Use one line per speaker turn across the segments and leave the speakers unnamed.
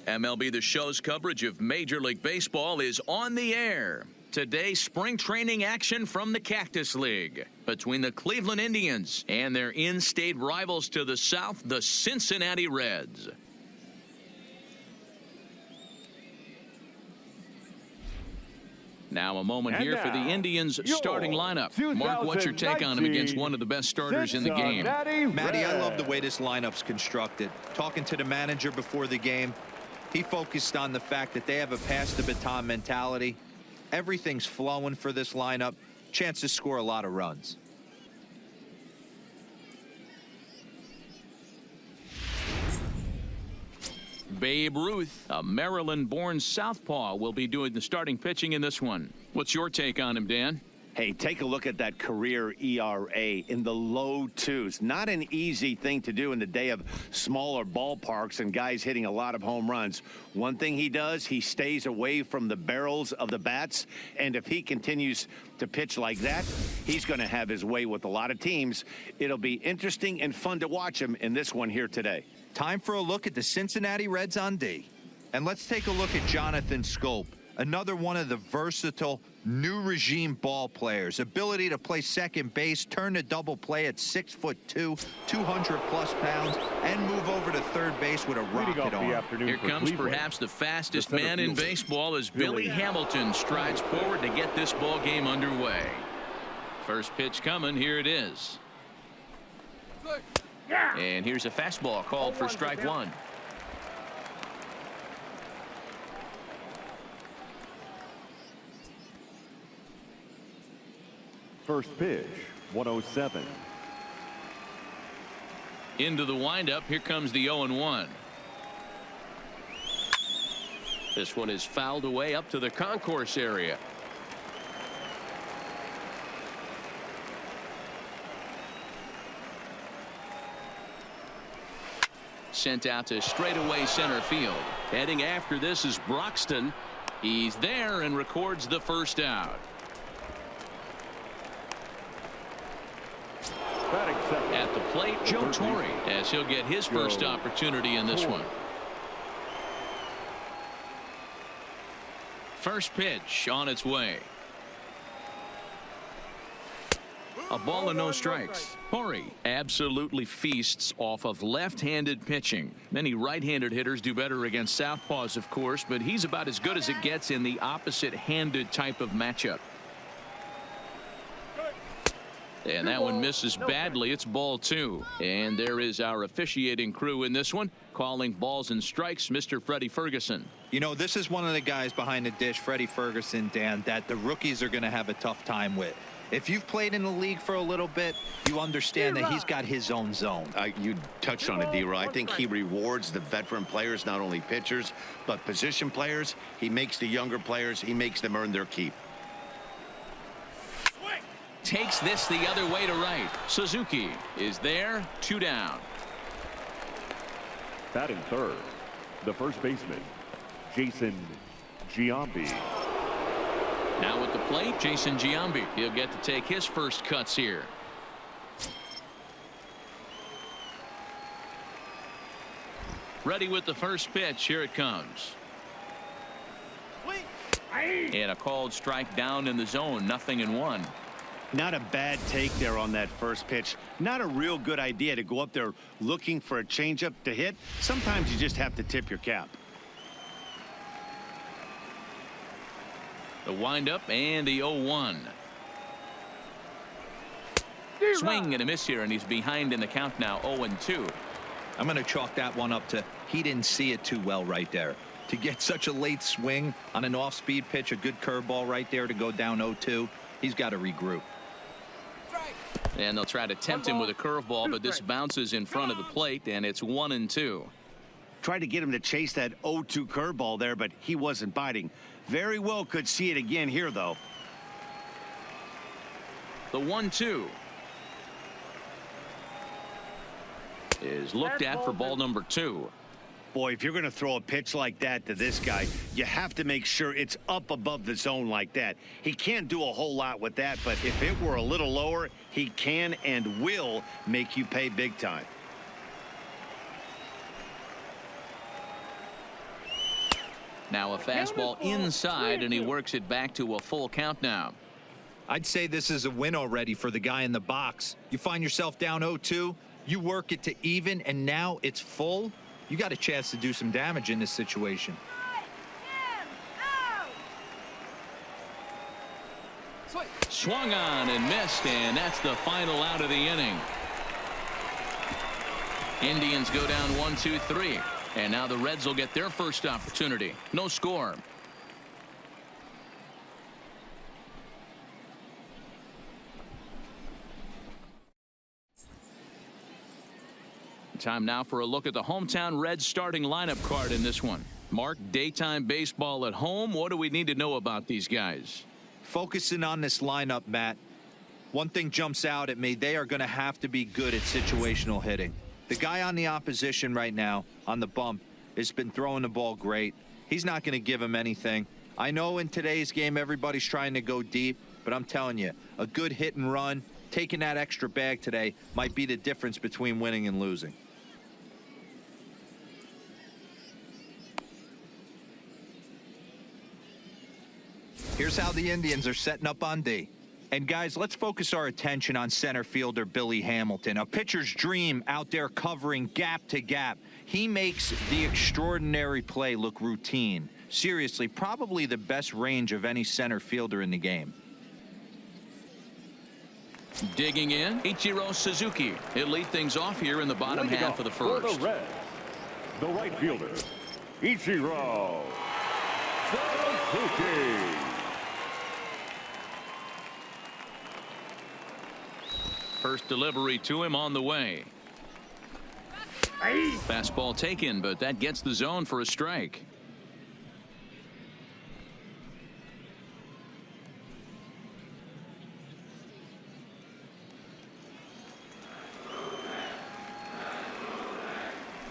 MLB The Show's coverage of Major League Baseball is on the air. Today, spring training action from the Cactus League between the Cleveland Indians and their in-state rivals to the south, the Cincinnati Reds. Now a moment here for the Indians starting lineup. Mark, what's your take on him against one of the best starters in the game?
Matty, I love the way this lineup's constructed. Talking to the manager before the game, he focused on the fact that they have a pass-the-baton mentality. Everything's flowing for this lineup. Chance to score a lot of runs.
Babe Ruth, a Maryland-born southpaw, will be doing the starting pitching in this one. What's your take on him, Dan?
Hey, take a look at that career ERA in the low twos. Not an easy thing to do in the day of smaller ballparks and guys hitting a lot of home runs. One thing he does, he stays away from the barrels of the bats. And if he continues to pitch like that, he's going to have his way with a lot of teams. It'll be interesting and fun to watch him in this one here today.
Time for a look at the Cincinnati Reds on D. And let's take a look at Jonathan Scope. Another one of the versatile new regime ball players. Ability to play second base, turn to double play at 6'2", 200+ pounds, and move over to third base with a rocket arm.
Here comes perhaps the fastest man in baseball as Billy Hamilton strides forward to get this ball game underway. First pitch coming. Here it is. And here's a fastball called for strike one.
First pitch, 107.
Into the windup. Here comes the 0-1. This one is fouled away up to the concourse area. Sent out to straightaway center field. Heading after this is Broxton. He's there and records the first out. At the plate, Joe Torre, as he'll get his first opportunity in this one. First pitch on its way. A ball and no strikes. Torre absolutely feasts off of left-handed pitching. Many right-handed hitters do better against southpaws, of course, but he's about as good as it gets in the opposite-handed type of matchup. And that one misses badly. It's ball two. And there is our officiating crew in this one, calling balls and strikes, Mr. Freddie Ferguson.
You know, this is one of the guys behind the dish, Freddie Ferguson, Dan, that the rookies are going to have a tough time with. If you've played in the league for a little bit, you understand that he's got his own zone.
You touched on it, D-Roy. I think he rewards the veteran players, not only pitchers, but position players. He makes the younger players, he makes them earn their keep.
Takes this the other way to right. Suzuki is there, 2 down.
Batting third, the first baseman, Jason Giambi.
Now at the plate, Jason Giambi. He'll get to take his first cuts here. Ready with the first pitch. Here it comes. And a called strike down in the zone. 0-1.
Not a bad take there on that first pitch. Not a real good idea to go up there looking for a changeup to hit. Sometimes you just have to tip your cap.
The windup and the 0-1. Swing and a miss here, and he's behind in the count now, 0-2.
I'm going to chalk that one up to he didn't see it too well right there. To get such a late swing on an off-speed pitch, a good curveball right there to go down 0-2, he's got to regroup.
And they'll try to tempt him with a curveball, but this bounces in front of the plate, and it's 1-2.
Tried to get him to chase that 0-2 curveball there, but he wasn't biting. Very well could see it again here, though.
The 1-2 is looked at for ball number 2.
Boy, if you're going to throw a pitch like that to this guy, you have to make sure it's up above the zone like that. He can't do a whole lot with that, but if it were a little lower, he can and will make you pay big time.
Now a fastball inside, and he works it back to a full count now.
I'd say this is a win already for the guy in the box. You find yourself down 0-2, you work it to even, and now it's full. You got a chance to do some damage in this situation.
Swung on and missed, and that's the final out of the inning. Indians go down 1-2-3, and now the Reds will get their first opportunity. No score. Time now for a look at the hometown Reds starting lineup card in this one. Mark, daytime baseball at home. What do we need to know about these guys?
Focusing on this lineup, Matt, one thing jumps out at me. They are going to have to be good at situational hitting. The guy on the opposition right now on the bump has been throwing the ball great. He's not going to give him anything. I know in today's game everybody's trying to go deep, but I'm telling you, a good hit and run, taking that extra bag today might be the difference between winning and losing. Here's how the Indians are setting up on D. And guys, let's focus our attention on center fielder Billy Hamilton, a pitcher's dream out there covering gap to gap. He makes the extraordinary play look routine. Seriously, probably the best range of any center fielder in the game.
Digging in, Ichiro Suzuki. He'll lead things off here in the bottom half of the first.
For the Reds, the right fielder, Ichiro Suzuki.
First delivery to him on the way. Fastball taken, but that gets the zone for a strike.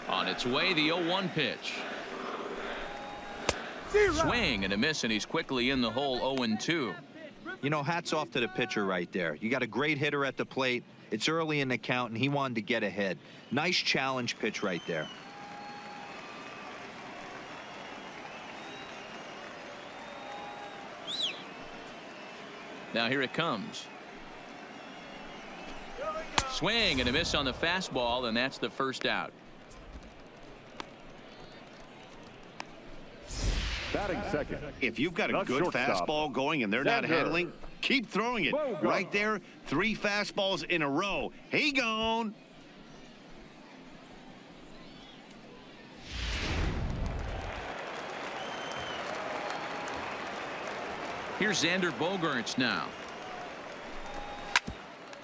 On its way, the 0-1 pitch. Swing and a miss, and he's quickly in the hole. 0-2.
You know, hats off to the pitcher right there. You got a great hitter at the plate. It's early in the count, and he wanted to get ahead. Nice challenge pitch right there.
Now here it comes. Swing and a miss on the fastball, and that's the first out.
Batting second.
If you've got a
The
good
shortstop,
fastball going and they're not
Xander.
handling, keep throwing it.
Bogarts.
Right there, 3 fastballs in a row. He gone.
Here's Xander Bogarts now,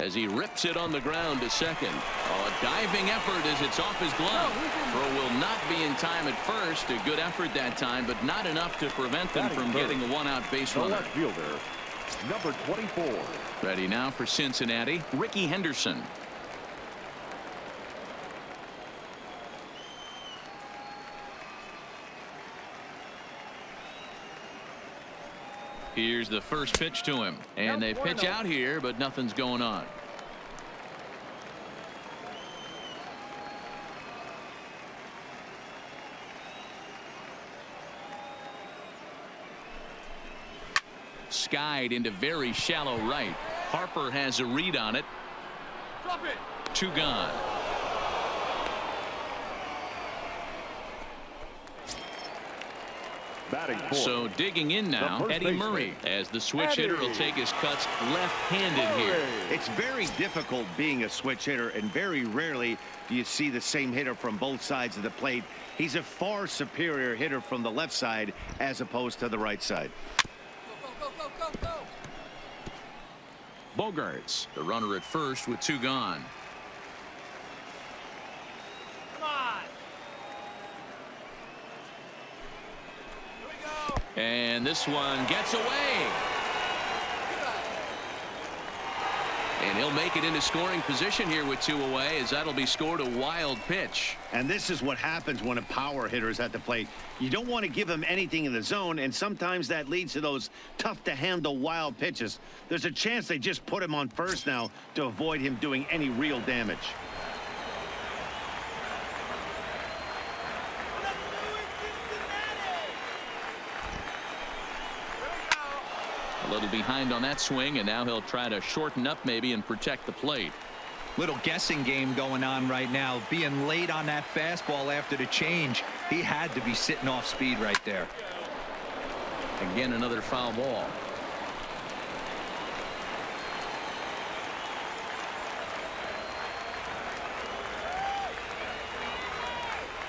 as he rips it on the ground to second. Oh, a diving effort as it's off his glove. Throw will not be in time at first. A good effort that time, but not enough to prevent them from getting a one-out base
The
runner.
left fielder, number 24.
Ready now for Cincinnati, Ricky Henderson. Here's the first pitch to him, and they pitch out here, but nothing's going on. Skied into very shallow right. Harper has a read on it.
Drop it.
2 gone.
Batting fourth.
So digging in now,
The first
Eddie
baseman,
Murray, as the switch
Eddie.
hitter will take his cuts left-handed here.
It's very difficult being a switch hitter, and very rarely do you see the same hitter from both sides of the plate. He's a far superior hitter from the left side as opposed to the right side.
Go, go, go, go, go.
Bogarts, the runner at first with 2 gone.
Come on. Here we go.
And this one gets away. And he'll make it into scoring position here with 2 away, as that'll be scored a wild pitch.
And this is what happens when a power hitter is at the plate. You don't want to give him anything in the zone, and sometimes that leads to those tough-to-handle wild pitches. There's a chance they just put him on first now to avoid him doing any real damage.
A little behind on that swing, and now he'll try to shorten up maybe and protect the plate.
Little guessing game going on right now. Being late on that fastball after the change. He had to be sitting off speed right there.
Again, another foul ball.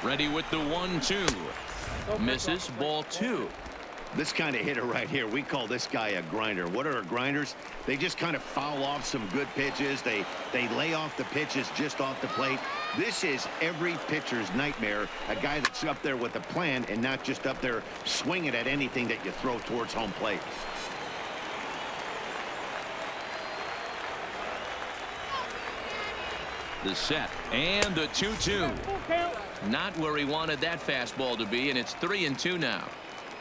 Ready with the 1-2. Misses, ball 2.
This kind of hitter right here, we call this guy a grinder. What are grinders? They just kind of foul off some good pitches. They lay off the pitches just off the plate. This is every pitcher's nightmare, a guy that's up there with a plan and not just up there swinging at anything that you throw towards home plate.
The set and the 2-2. Not where he wanted that fastball to be, and it's 3-2 now.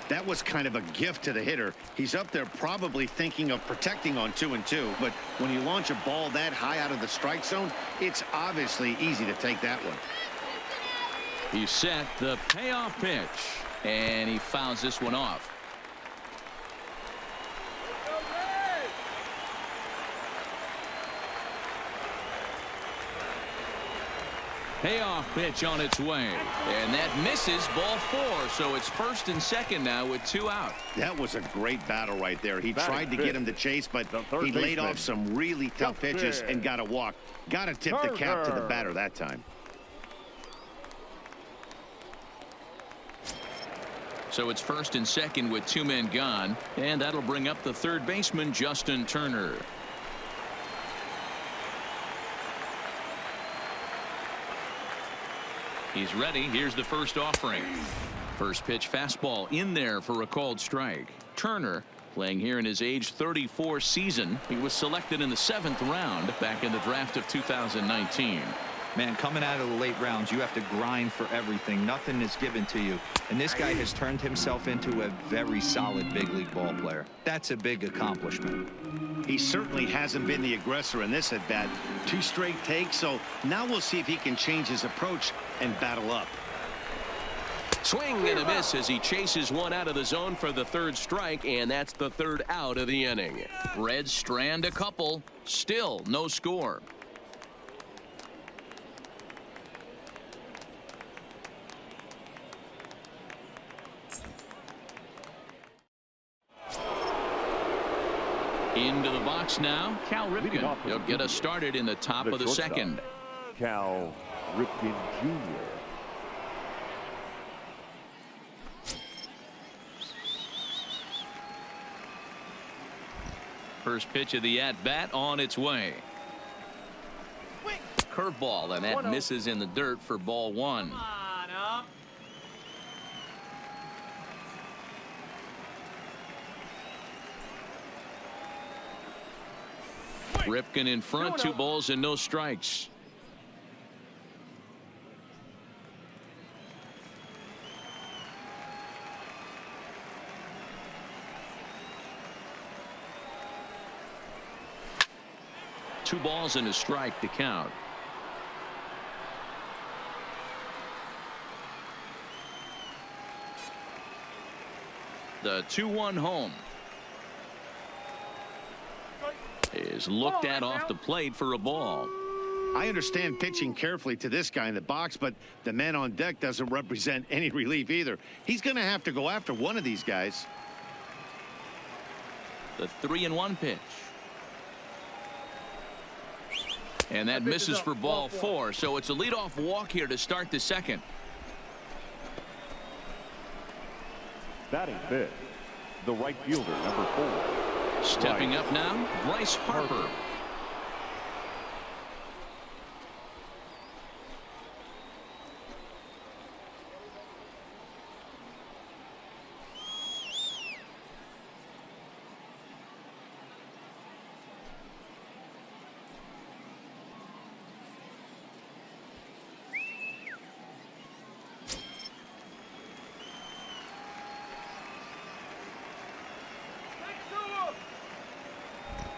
That was kind of a gift to the hitter. He's up there probably thinking of protecting on 2-2, but when you launch a ball that high out of the strike zone, it's obviously easy to take that one.
He set the payoff pitch, and he fouls this one off. Payoff pitch on its way, and that misses, ball 4. So it's first and second now with 2 out.
That was a great battle right there. He tried to get him to chase, but he laid off some really tough pitches and got a walk. Got to tip the cap to the batter that time.
So it's first and second with 2 men gone, and that'll bring up the third baseman, Justin Turner. He's ready. Here's the first offering. First pitch fastball in there for a called strike. Turner playing here in his age 34 season. He was selected in the 7th round back in the draft of 2019.
Man, coming out of the late rounds, you have to grind for everything. Nothing is given to you. And this guy has turned himself into a very solid big league ball player. That's a big accomplishment.
He certainly hasn't been the aggressor in this at bat. 2 straight takes, so now we'll see if he can change his approach and battle up.
Swing and a miss as he chases one out of the zone for the 3rd strike, and that's the 3rd out of the inning. Reds strand a couple. Still no score. Into the box now, Cal Ripken. He'll get us started in the top of the second.
Cal Ripken Jr.
First pitch of the at-bat on its way. Curveball, and that misses in the dirt for ball 1.
Come on, up.
Ripken in front, 2 balls and no strikes. Two balls and a strike to count. The 2-1 home is looked at off the plate for a ball.
I understand pitching carefully to this guy in the box, but the man on deck doesn't represent any relief either. He's going to have to go after one of these guys.
The 3-1 pitch. And that misses for ball 4. So it's a leadoff walk here to start the second.
Batting fifth, the right fielder, number 4.
Stepping up now, Bryce Harper.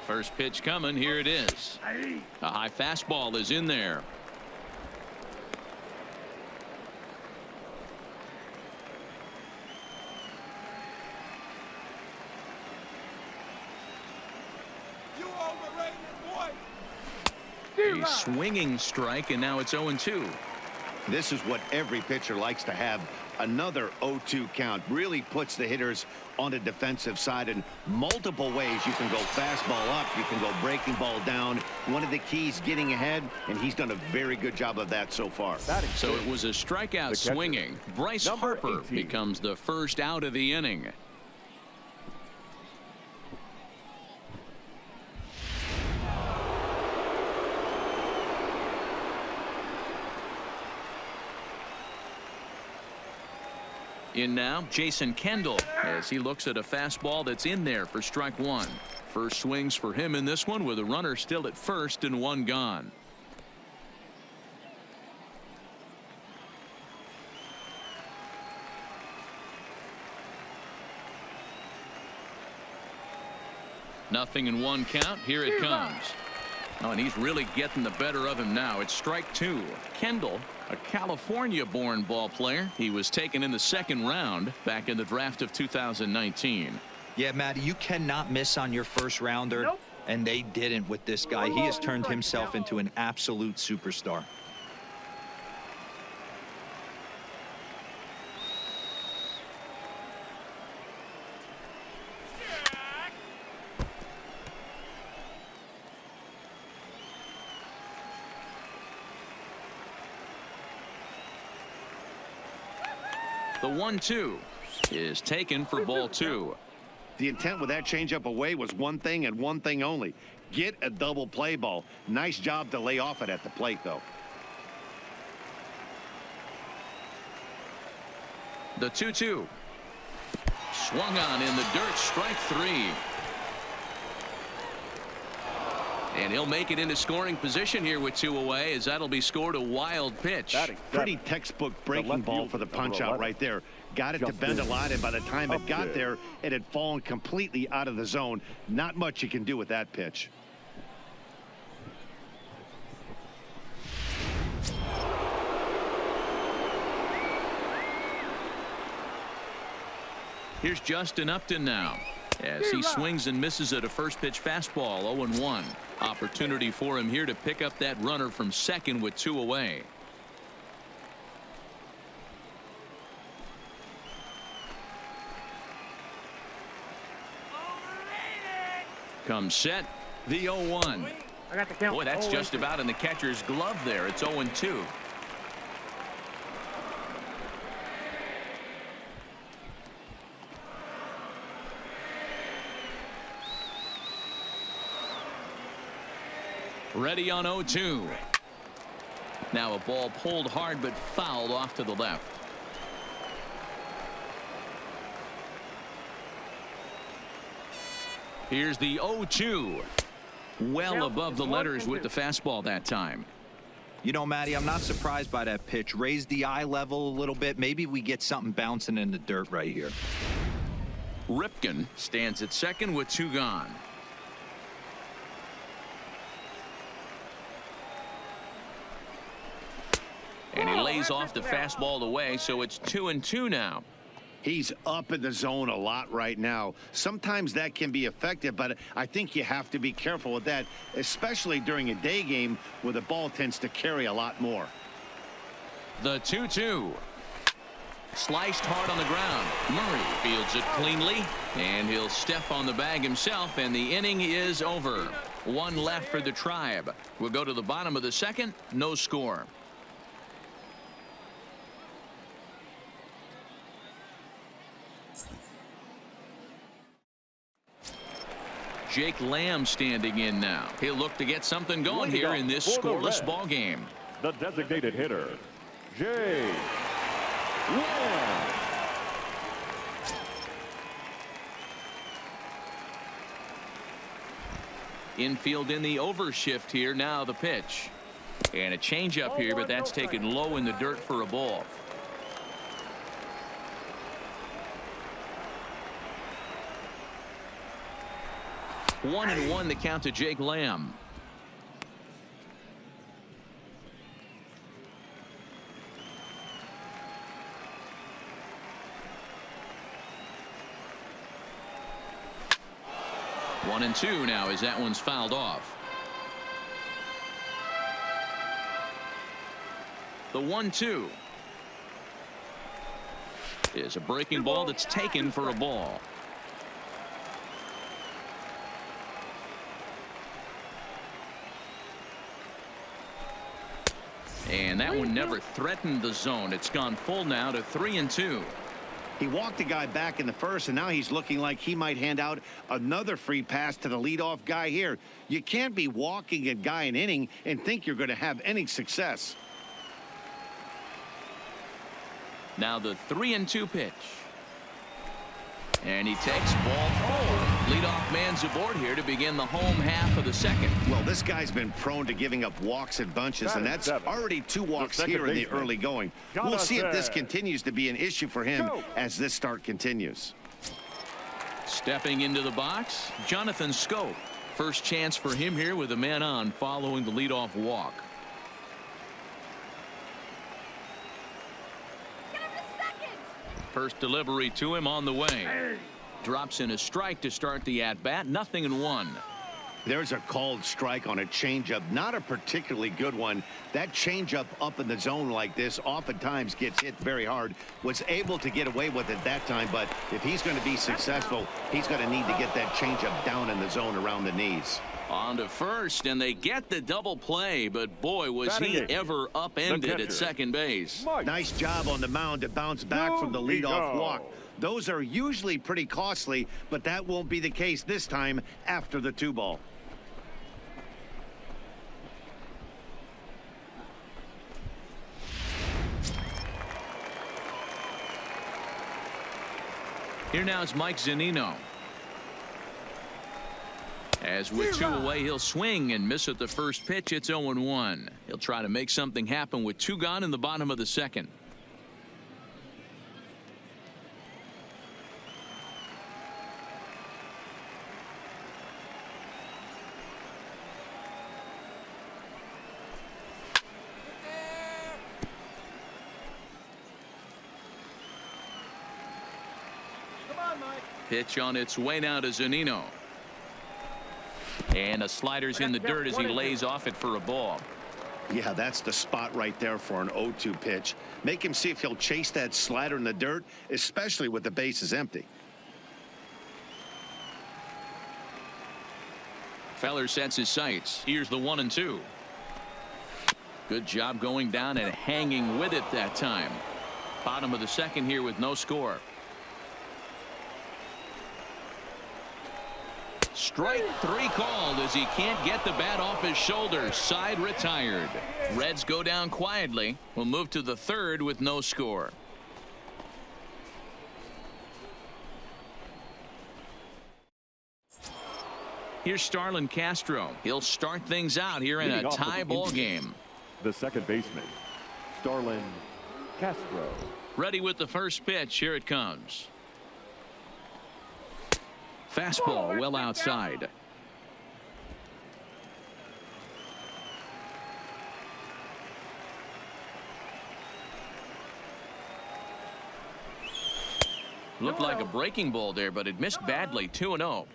First pitch coming. Here it is. A high fastball is in there. swinging strike, and now it's 0-2.
This is what every pitcher likes to have. Another 0-2 count really puts the hitters on the defensive side in multiple ways. You can go fastball up, you can go breaking ball down. One of the keys, getting ahead, and he's done a very good job of that so far.
So it was a strikeout swinging. Bryce Harper becomes the first out of the inning. In now, Jason Kendall, as he looks at a fastball that's in there for strike one. First swings for him in this one with a runner still at first and one gone. Nothing in one count. Here it comes. Oh, and he's really getting the better of him now. It's strike two. Kendall, a California-born ball player. He was taken in the second round back in the draft of 2019.
Yeah, Matty, you cannot miss on your first rounder, and they didn't with this guy. He has turned himself into an absolute superstar.
The 1-2 is taken for ball two.
The intent with that changeup away was one thing and one thing only. Get a double play ball. Nice job to lay off it at the plate, though.
The 2-2. Swung on in the dirt. Strike three. And he'll make it into scoring position here with two away, as that'll be scored a wild pitch.
Pretty textbook breaking ball for the punch out right there. Got it to bend a lot, and by the time it got there, it had fallen completely out of the zone. Not much you can do with that pitch.
Here's Justin Upton now, as he swings and misses at a first pitch fastball. 0-1. Opportunity for him here to pick up that runner from second with two away. Comes set. The 0-1.
I got the count.
Boy, that's just about in the catcher's glove there. It's 0-2. Ready on 0-2. Now a ball pulled hard but fouled off to the left. Here's the 0-2. Well above the letters with the fastball that time.
You know, Matty, I'm not surprised by that pitch. Raise the eye level a little bit. Maybe we get something bouncing in the dirt right here.
Ripken stands at second with two gone. And he lays off the fastball away, so it's 2-2 now.
He's up in the zone a lot right now. Sometimes that can be effective, but I think you have to be careful with that, especially during a day game where the ball tends to carry a lot more.
The 2-2. Sliced hard on the ground. Murray fields it cleanly, and he'll step on the bag himself, and the inning is over. One left for the Tribe. We'll go to the bottom of the second. No score. Jake Lamb standing in now. He'll look to get something going here in this scoreless ball game.
The designated hitter, Jake Lamb.
Infield in the overshift here. Now the pitch. And a changeup here, but that's taken low in the dirt for a ball. One and one, the count to Jake Lamb. One and two now as that one's fouled off. The 1-2 is a breaking ball that's taken for a ball. And that one never threatened the zone. It's gone full now to 3-2.
He walked the guy back in the first, and now he's looking like he might hand out another free pass to the leadoff guy here. You can't be walking a guy an inning and think you're going to have any success.
Now the 3-2 pitch. And he takes ball home. Leadoff man's aboard here to begin the home half of the second.
Well, this guy's been prone to giving up walks in bunches, and that's already 2 walks here in the early going. We'll see if this continues to be an issue for him as this start continues.
Stepping into the box, Jonathan Schoop. First chance for him here with a man on following the leadoff walk. First delivery to him on the way. Drops in a strike to start the at-bat. 0-1.
There's a called strike on a changeup, not a particularly good one. That changeup up in the zone like this oftentimes gets hit very hard. Was able to get away with it that time, but if he's going to be successful, he's going to need to get that changeup down in the zone around the knees.
On to first, and they get the double play, but boy, was he ever upended at second base.
Nice job on the mound to bounce back from the leadoff walk. Those are usually pretty costly, but that won't be the case this time after the 2-ball.
Here now is Mike Zunino. As with 2 away, he'll swing and miss at the first pitch. It's 0-1. He'll try to make something happen with 2 gone in the bottom of the second.
Come on, Mike.
Pitch on its way now to Zunino. And a slider's in the dirt as he lays off it for a ball.
Yeah, that's the spot right there for an 0-2 pitch. Make him see if he'll chase that slider in the dirt, especially with the bases empty.
Feller sets his sights. Here's the 1-2. Good job going down and hanging with it that time. Bottom of the second here with no score. Strike 3 called as he can't get the bat off his shoulders. Side retired. Reds go down quietly. We'll move to the 3rd with no score. Here's Starlin Castro. He'll start things out here in a tie ball game.
The second baseman, Starlin Castro.
Ready with the first pitch. Here it comes. Fastball well outside. Looked like a breaking ball there, but it missed badly. 2-0.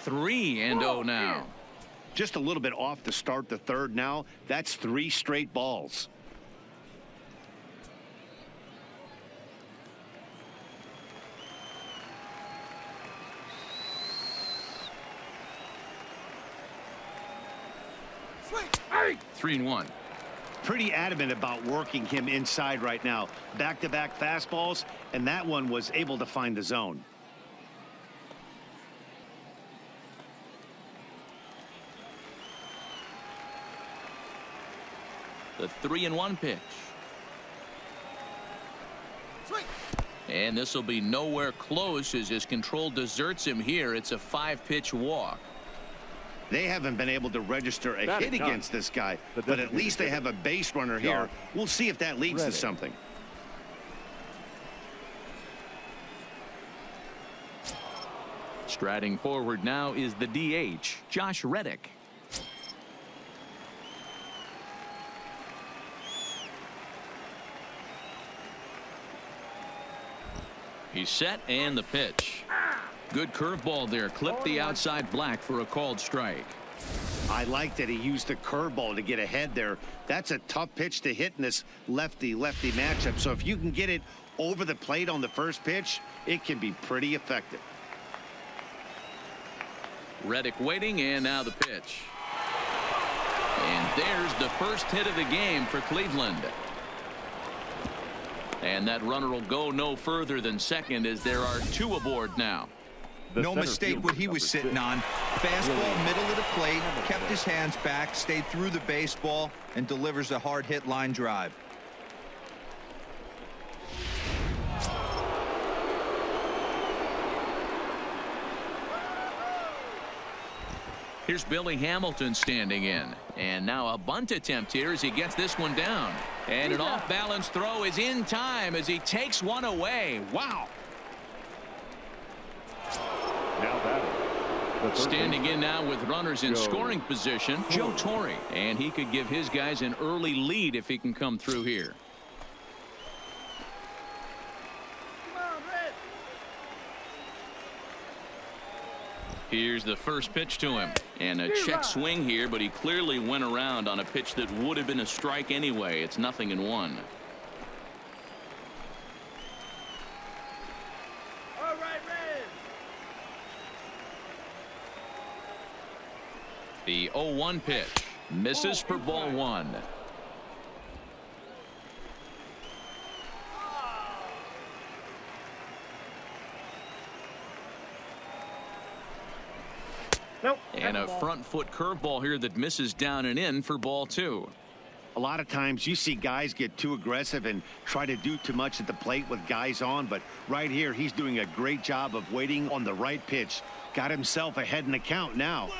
Three and 0 now.
Just a little bit off to start the 3rd now. That's 3 straight balls.
Swing.
3-1.
Pretty adamant about working him inside right now. Back-to-back fastballs, and that one was able to find the zone.
The 3-1 pitch.
Swing.
And this will be nowhere close as his control deserts him here. It's a 5-pitch walk.
They haven't been able to register a hit against this guy, but at least they have a base runner here. We'll see if that leads to something.
Striding forward now is the DH, Josh Reddick. He's set, and the pitch. Good curveball there. Clipped the outside black for a called strike.
I like that he used the curveball to get ahead there. That's a tough pitch to hit in this lefty-lefty matchup. So if you can get it over the plate on the first pitch, it can be pretty effective.
Reddick waiting, and now the pitch. And there's the first hit of the game for Cleveland. And that runner will go no further than second as there are two aboard now.
No mistake what he was sitting on. Fastball, middle of the plate, kept his hands back, stayed through the baseball, and delivers a hard hit line drive.
Here's Billy Hamilton standing in. And now a bunt attempt here as he gets this one down. And an off-balance throw is in time as he takes one away. Wow.
Now batting.
Standing in now with runners in scoring position, Joe Torre. And he could give his guys an early lead if he can come through here.
Come on, Red.
Here's the first pitch to him. And a check swing here, but he clearly went around on a pitch that would have been a strike anyway. It's 0-1.
All right, Red.
The 0-1 pitch misses for ball one.
Nope.
And a front foot curveball here that misses down and in for ball two.
A lot of times you see guys get too aggressive and try to do too much at the plate with guys on, but right here he's doing a great job of waiting on the right pitch. Got himself ahead in the count now.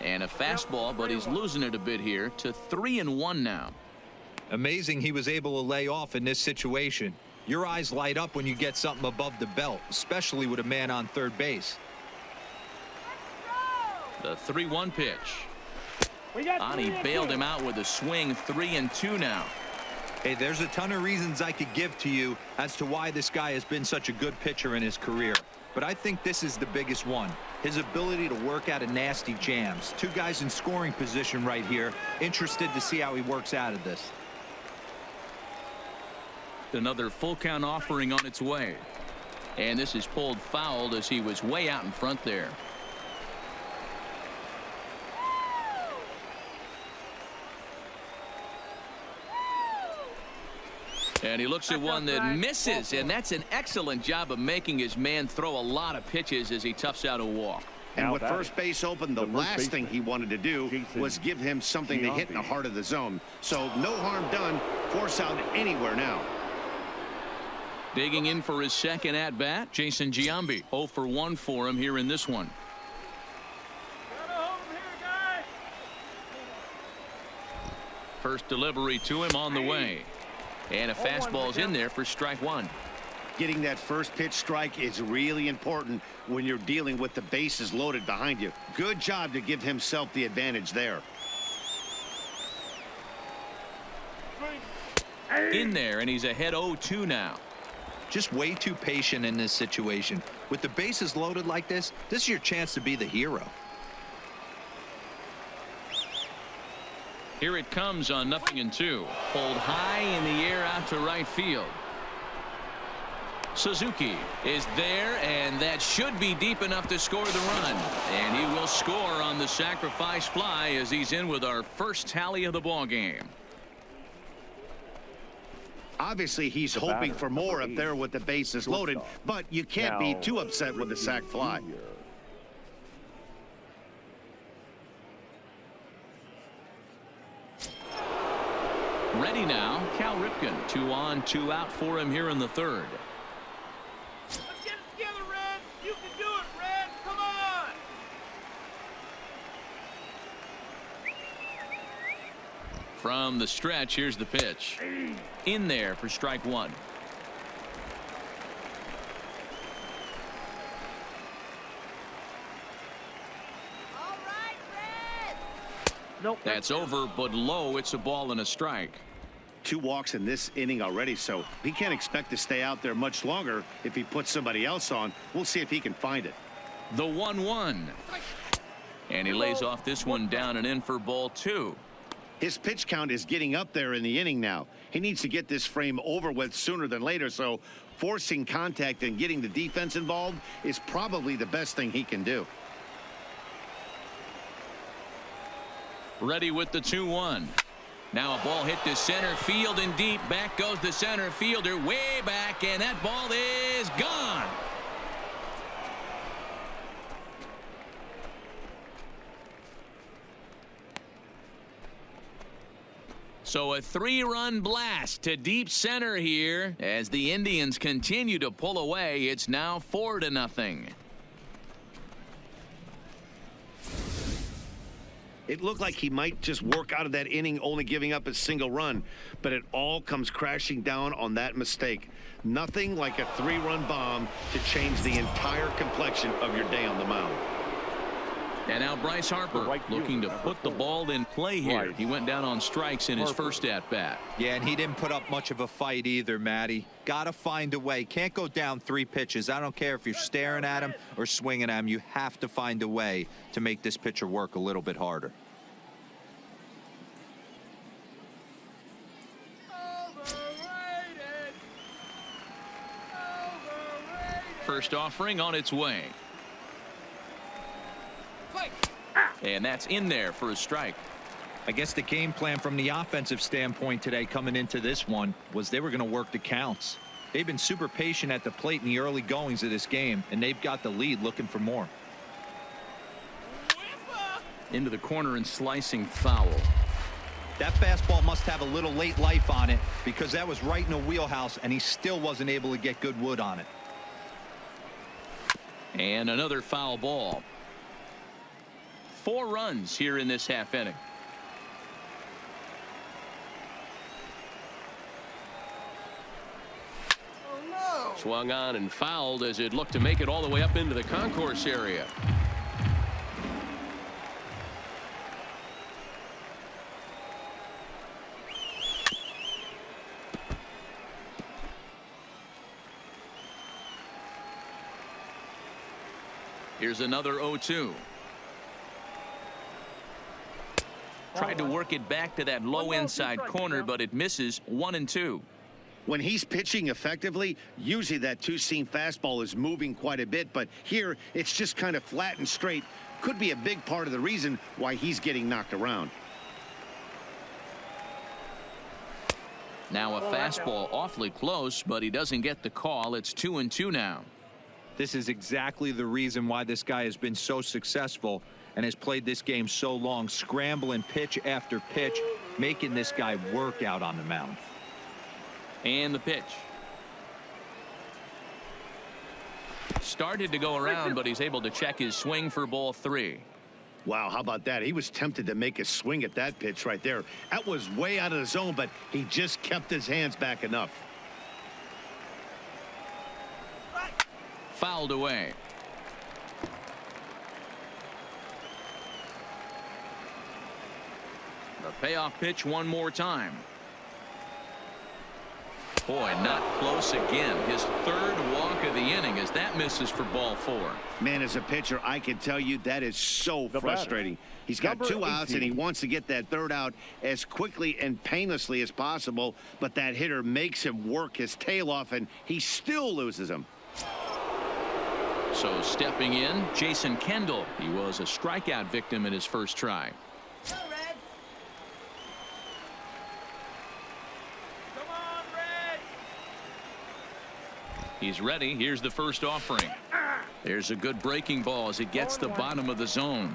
And a fastball, but he's losing it a bit here to 3-1 now.
Amazing he was able to lay off in this situation. Your eyes light up when you get something above the belt, especially with a man on third base.
The 3-1 pitch. Ani
three
bailed
again.
him out with a swing. 3-2 now.
Hey, there's a ton of reasons I could give to you as to why this guy has been such a good pitcher in his career. But I think this is the biggest one. His ability to work out of nasty jams. Two guys in scoring position right here. Interested to see how he works out of this.
Another full count offering on its way. And this is pulled foul as he was way out in front there. And he looks at one that misses, and that's an excellent job of making his man throw a lot of pitches as he toughs out a walk.
And
Now
with
batting,
first base open, the
the first
last thing
baseman,
he wanted to do
Jason
was give him something to hit in the heart of the zone. So no harm done. Force out anywhere now.
Digging in for his second at-bat, Jason Giambi. 0 for 1 for him here in this one.
Gotta hold him here, guy.
First delivery to him on the way. And a fastball's in there for strike one.
Getting that first pitch strike is really important when you're dealing with the bases loaded behind you. Good job to give himself the advantage there.
In there, and he's ahead 0-2 now.
Just way too patient in this situation. With the bases loaded like this is your chance to be the hero.
Here it comes on 0-2. Pulled high in the air out to right field. Suzuki is there, and that should be deep enough to score the run. And he will score on the sacrifice fly as he's in with our first tally of the ball game.
Obviously, he's hoping for more up there with the bases loaded, but you can't be too upset with the sac fly.
Ready now, Cal Ripken. 2 on, 2 out for him here in the third.
Let's get it together, Red. You can do it, Red. Come on.
From the stretch, here's the pitch. In there for strike one.
All right, Red.
That's over, but low. It's a ball and a strike.
2 walks in this inning already, so he can't expect to stay out there much longer if he puts somebody else on. We'll see if he can find it.
The 1-1. And he lays off this one down and in for ball 2.
His pitch count is getting up there in the inning now. He needs to get this frame over with sooner than later, so forcing contact and getting the defense involved is probably the best thing he can do.
Ready with the 2-1. Now a ball hit to center field and deep. Back goes the center fielder way back, and that ball is gone. So a 3-run blast to deep center here as the Indians continue to pull away. It's now 4-0.
It looked like he might just work out of that inning only giving up a single run, but it all comes crashing down on that mistake. Nothing like a 3-run bomb to change the entire complexion of your day on the mound.
And now Bryce Harper looking to put the ball in play here. He went down on strikes in his first at-bat.
Yeah, and he didn't put up much of a fight either, Matty. Got to find a way. Can't go down 3 pitches. I don't care if you're staring at him or swinging at him. You have to find a way to make this pitcher work a little bit harder.
First offering on its way. And that's in there for a strike.
I guess the game plan from the offensive standpoint today coming into this one was they were going to work the counts. They've been super patient at the plate in the early goings of this game, and they've got the lead looking for more.
Into the corner and slicing foul.
That fastball must have a little late life on it because that was right in the wheelhouse, and he still wasn't able to get good wood on it.
And another foul ball. 4 runs here in this half inning.
Oh, no.
Swung on and fouled as it looked to make it all the way up into the concourse area. Here's another 0-2. Tried to work it back to that low inside corner, but it misses. 1-2.
When he's pitching effectively, usually that 2-seam fastball is moving quite a bit, but here it's just kind of flat and straight. Could be a big part of the reason why he's getting knocked around.
Now a fastball awfully close, but he doesn't get the call. It's 2-2 now.
This is exactly the reason why this guy has been so successful and has played this game so long, scrambling pitch after pitch, making this guy work out on the mound.
And the pitch. Started to go around, but he's able to check his swing for ball 3.
Wow, how about that? He was tempted to make a swing at that pitch right there. That was way out of the zone, but he just kept his hands back enough.
Fouled away. The payoff pitch one more time. Boy, not close again. His 3rd walk of the inning as that misses for ball 4.
Man, as a pitcher, I can tell you that is so frustrating. He's got 2 outs and he wants to get that 3rd out as quickly and painlessly as possible, but that hitter makes him work his tail off and he still loses him.
So stepping in, Jason Kendall. He was a strikeout victim in his first try.
Go, Reds. Come on, Reds.
He's ready. Here's the first offering. There's a good breaking ball as it gets the bottom of the zone.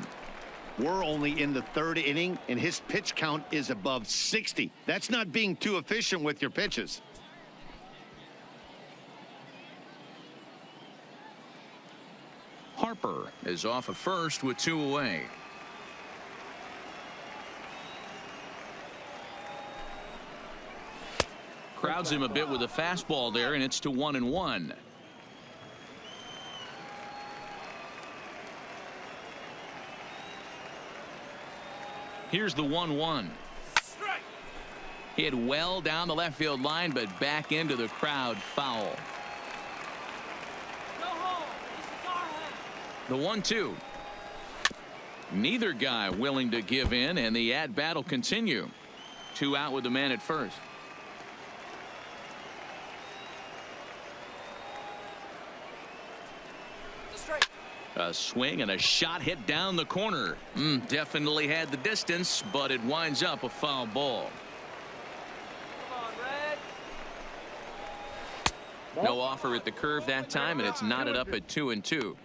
We're only in the 3rd inning and his pitch count is above 60. That's not being too efficient with your pitches.
Harper is off of first with 2 away. Crowds him a bit with a fastball there, and it's to 1-1. Here's the 1-1. Hit well down the left field line, but back into the crowd, foul.
Go home. This is our house.
The 1-2. Neither guy willing to give in, and the at-bat will continue. 2 out with the man at first. A swing and a shot hit down the corner. Definitely had the distance, but it winds up a foul ball.
Come on, Red.
No offer at the curve that time, and it's knotted up at 2-2.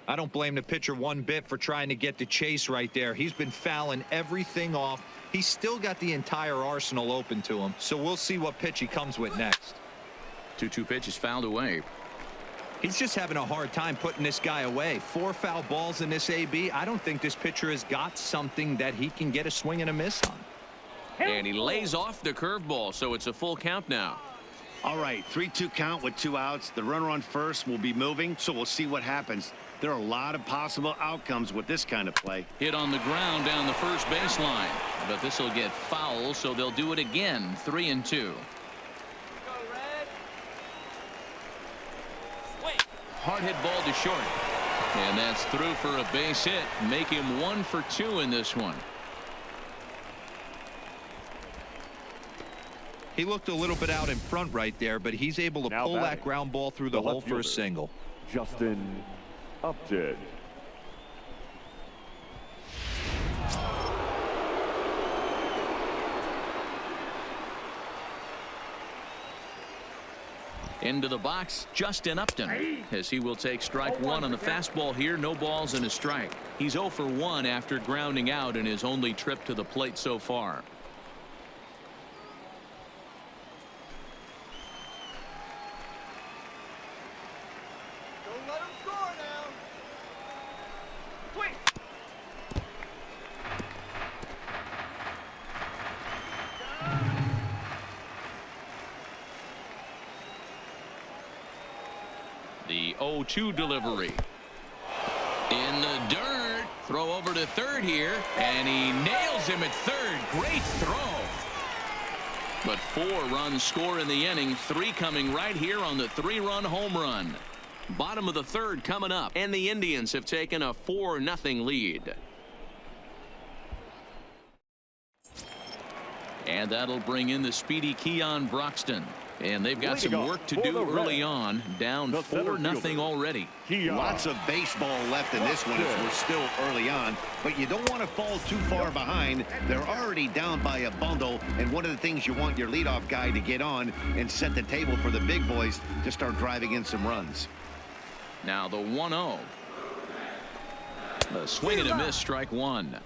I don't blame the pitcher one bit for trying to get the chase right there. He's been fouling everything off. He's still got the entire arsenal open to him, so we'll see what pitch he comes with next.
2-2 pitch is fouled away.
He's just having a hard time putting this guy away. 4 foul balls in this AB. I don't think this pitcher has got something that he can get a swing and a miss on.
And he lays off the curveball, so it's a full count now.
All right, 3-2 count with 2 outs. The runner on first will be moving, so we'll see what happens. There are a lot of possible outcomes with this kind of play.
Hit on the ground down the first baseline, but this will get foul, so they'll do it again. 3-2.
Go, Red. Swing.
Hard hit ball to short, and that's through for a base hit. Make him 1 for 2 in this one.
He looked a little bit out in front right there, but he's able to
Now
pull that
batting,
ground ball through the hole
left
for a
fielder,
single.
Justin Upton.
Into the box, Justin Upton, as he will take strike 1 on the fastball here. No balls and a strike. He's 0 for 1 after grounding out in his only trip to the plate so far.
Don't let him score now. Swing.
The 0-2 delivery. In the dirt. Throw over to third here, and he nails him at third. Great throw. But 4 runs score in the inning. 3 coming right here on the 3-run home run. Bottom of the third coming up, and the Indians have taken a 4-0 lead. And that'll bring in the speedy Keon Broxton. And they've got some work to do early on. Down 4-0 already.
Lots of baseball left in this one as we're still early on, but you don't want to fall too far behind. They're already down by a bundle, and one of the things you want your leadoff guy to get on and set the table for the big boys to start driving in some runs.
Now the 1-0. A swing and a miss, strike 1.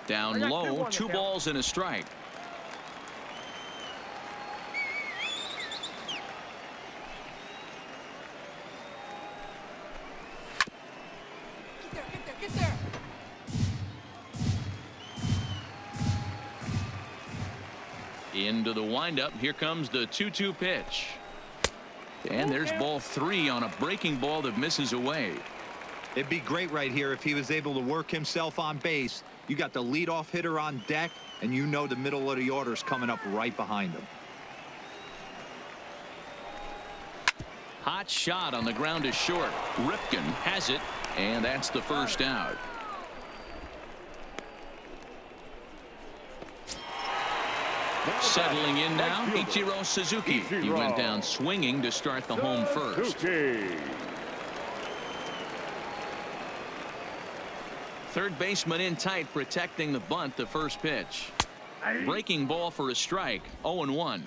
Down low, 2 balls and a strike.
Get there.
Into the windup. Here comes the 2-2 pitch. And there's ball 3 on a breaking ball that misses away.
It'd be great right here if he was able to work himself on base. You got the leadoff hitter on deck, and you know the middle of the order is coming up right behind him.
Hot shot on the ground is short. Ripken has it, and that's the first out. Settling in now, Ichiro Suzuki. He went down swinging to start the home first. Third baseman in tight, protecting the bunt. The first pitch. Breaking ball for a strike. 0-1.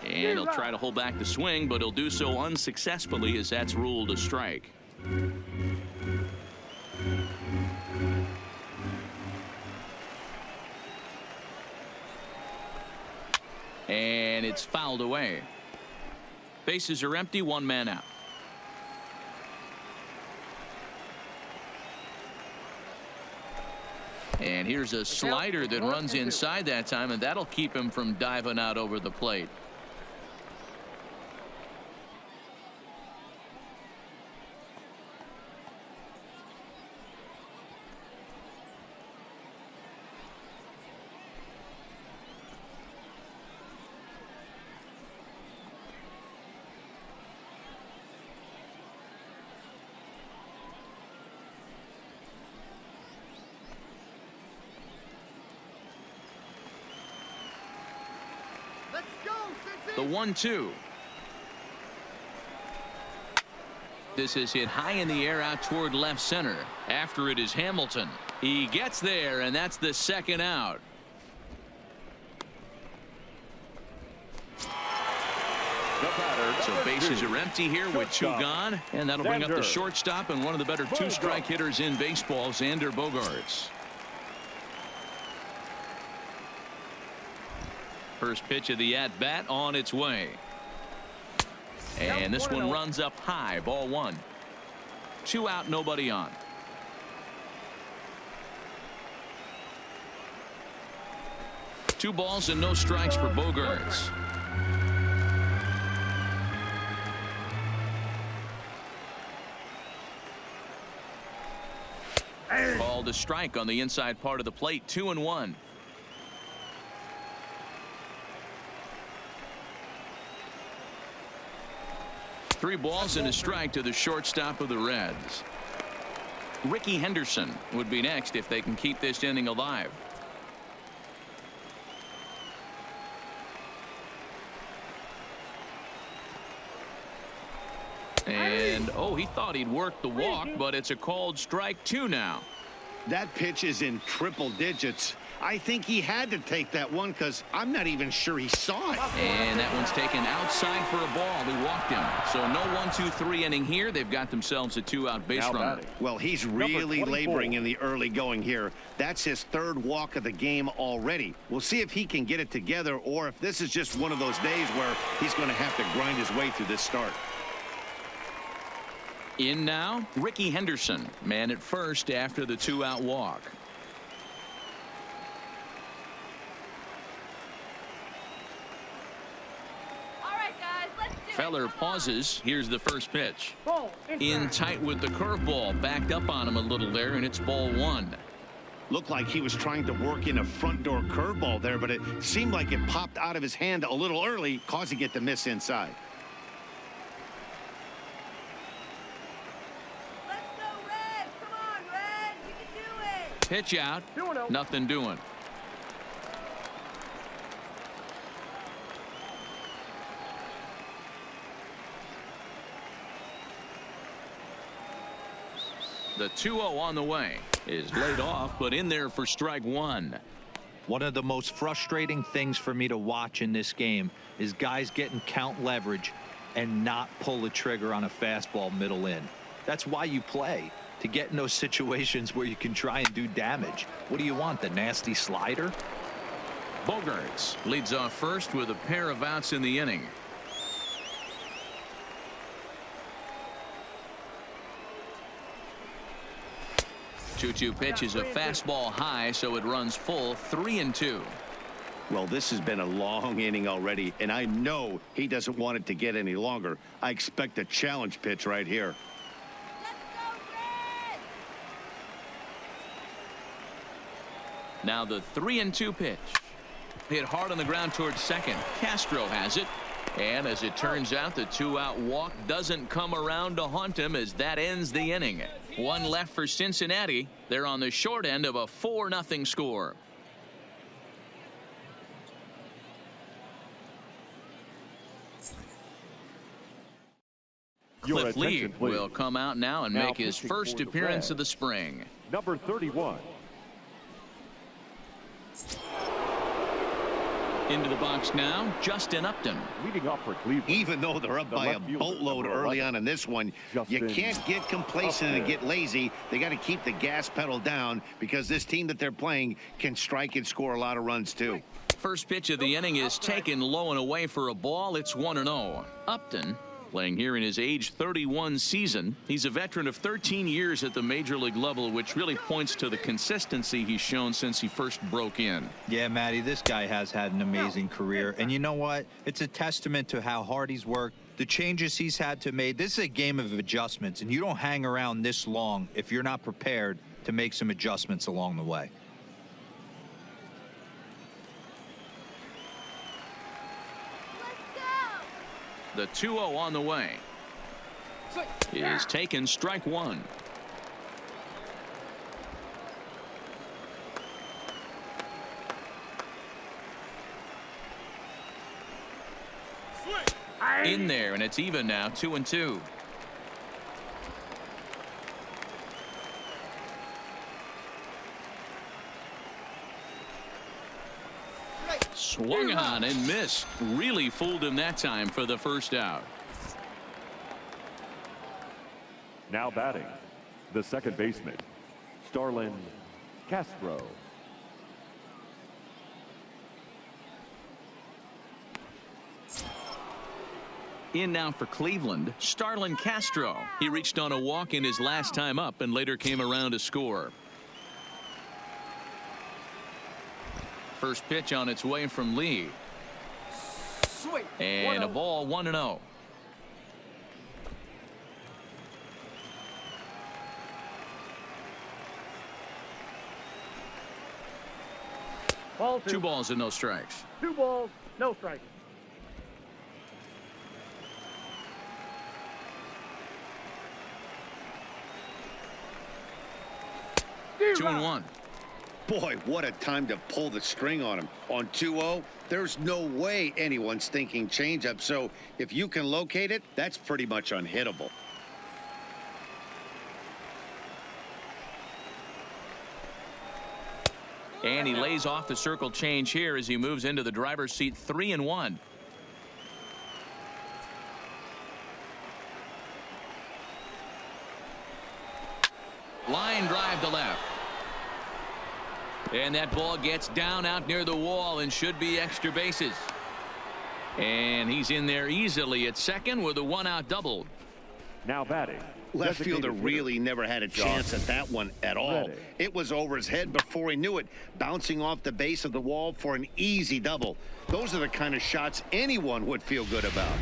And he'll try to hold back the swing, but he'll do so unsuccessfully as that's ruled a strike. And it's fouled away. Bases are empty, 1 man out. And here's a slider that runs inside that time, and that'll keep him from diving out over the plate.
Let's go,
The
Cincy!
1-2. This is hit high in the air out toward left center. After it is Hamilton. He gets there, and that's the second out. So bases are empty here with two gone, and that'll bring up the shortstop and one of the better two-strike hitters in baseball, Xander Bogaerts. First pitch of the at-bat on its way. And this one runs up high, ball one. 2 out, nobody on. Two balls and no strikes for Bogaerts. Called a strike on the inside part of the plate. 2-1. Three balls and a strike to the shortstop of the Reds. Ricky Henderson would be next if they can keep this inning alive. And he thought he'd work the walk, but it's a called strike 2 now.
That pitch is in triple digits. I think he had to take that one because I'm not even sure he saw it.
And that one's taken outside for a ball. He walked him. So no 1-2-3 inning here. They've got themselves a 2-out base runner.
Well, he's really laboring in the early going here. That's his third walk of the game already. We'll see if he can get it together or if this is just one of those days where he's going to have to grind his way through this start.
In now, Ricky Henderson, man at first after the 2-out walk. Feller pauses. Here's the first pitch. In tight with the curveball. Backed up on him a little there, and it's ball one.
Looked like he was trying to work in a front door curveball there, but it seemed like it popped out of his hand a little early, causing it to miss inside.
Let's go, Reds! Come on, Reds! You can do it!
Pitch out. Nothing doing. The 2-0 on the way is laid off, but in there for strike one.
One of the most frustrating things for me to watch in this game is guys getting count leverage and not pull the trigger on a fastball middle in. That's why you play, to get in those situations where you can try and do damage. What do you want, the nasty slider?
Bogaerts leads off first with a pair of outs in the inning. Two-two pitch is a fastball high, so it runs full. 3-2.
Well, this has been a long inning already, and I know he doesn't want it to get any longer. I expect a challenge pitch right here.
Let's go, Reds!
Now the 3-2 pitch. Hit hard on the ground towards second. Castro has it. And as it turns out, the 2-out walk doesn't come around to haunt him as that ends the inning. One left for Cincinnati. They're on the short end of a 4-0 score. Cliff Lee will come out now and make his first appearance of the spring.
Number 31.
Into the box now, Justin Upton.
Leading off for Cleveland.
Even though they're up by a boatload early on in this one, you can't get complacent and get lazy. They got to keep the gas pedal down because this team that they're playing can strike and score a lot of runs too.
First pitch of the inning is taken low and away for a ball. It's 1-0. Upton playing here in his age 31 season. He's a veteran of 13 years at the major league level, which really points to the consistency he's shown since he first broke in.
Yeah, Matty, this guy has had an amazing career. And you know what? It's a testament to how hard he's worked, the changes he's had to make. This is a game of adjustments, and you don't hang around this long if you're not prepared to make some adjustments along the way.
The 2-0 on the way is taken, strike one. In there, and it's even now, 2-2. Swung on and missed. Really fooled him that time for the first out.
Now batting, the second baseman, Starlin Castro.
In now for Cleveland, Starlin Castro. He reached on a walk in his last time up and later came around to score. First pitch on its way from Lee. And a ball, 1-0.
Ball
Two balls and no strikes.
2 balls, no strikes.
Two and one.
Boy, what a time to pull the string on him. On 2-0, there's no way anyone's thinking changeup. So if you can locate it, that's pretty much unhittable.
And he lays off the circle change here as he moves into the driver's seat, 3-1. Line drive to left. And that ball gets down out near the wall and should be extra bases. And he's in there easily at second with a 1-out double.
Now batting,
Left fielder
designated
really
hitter,
never had a chance at that one at all.
Ready.
It was over his head before he knew it, bouncing off the base of the wall for an easy double. Those are the kind of shots anyone would feel good about.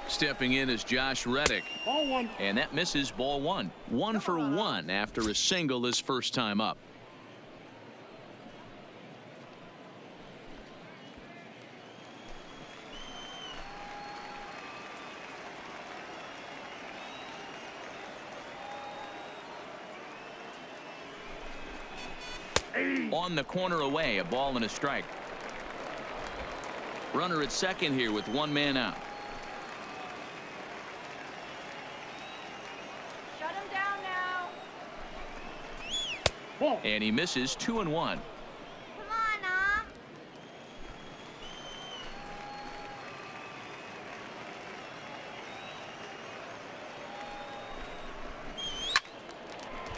Stepping in is Josh Reddick.
Ball 1.
And that misses, ball one. 1 for 1 after a single his first time up. On the corner away, a ball and a strike. Runner at second here with one man out.
Shut him down now.
Ball.
And he misses, 2-1.
Come on,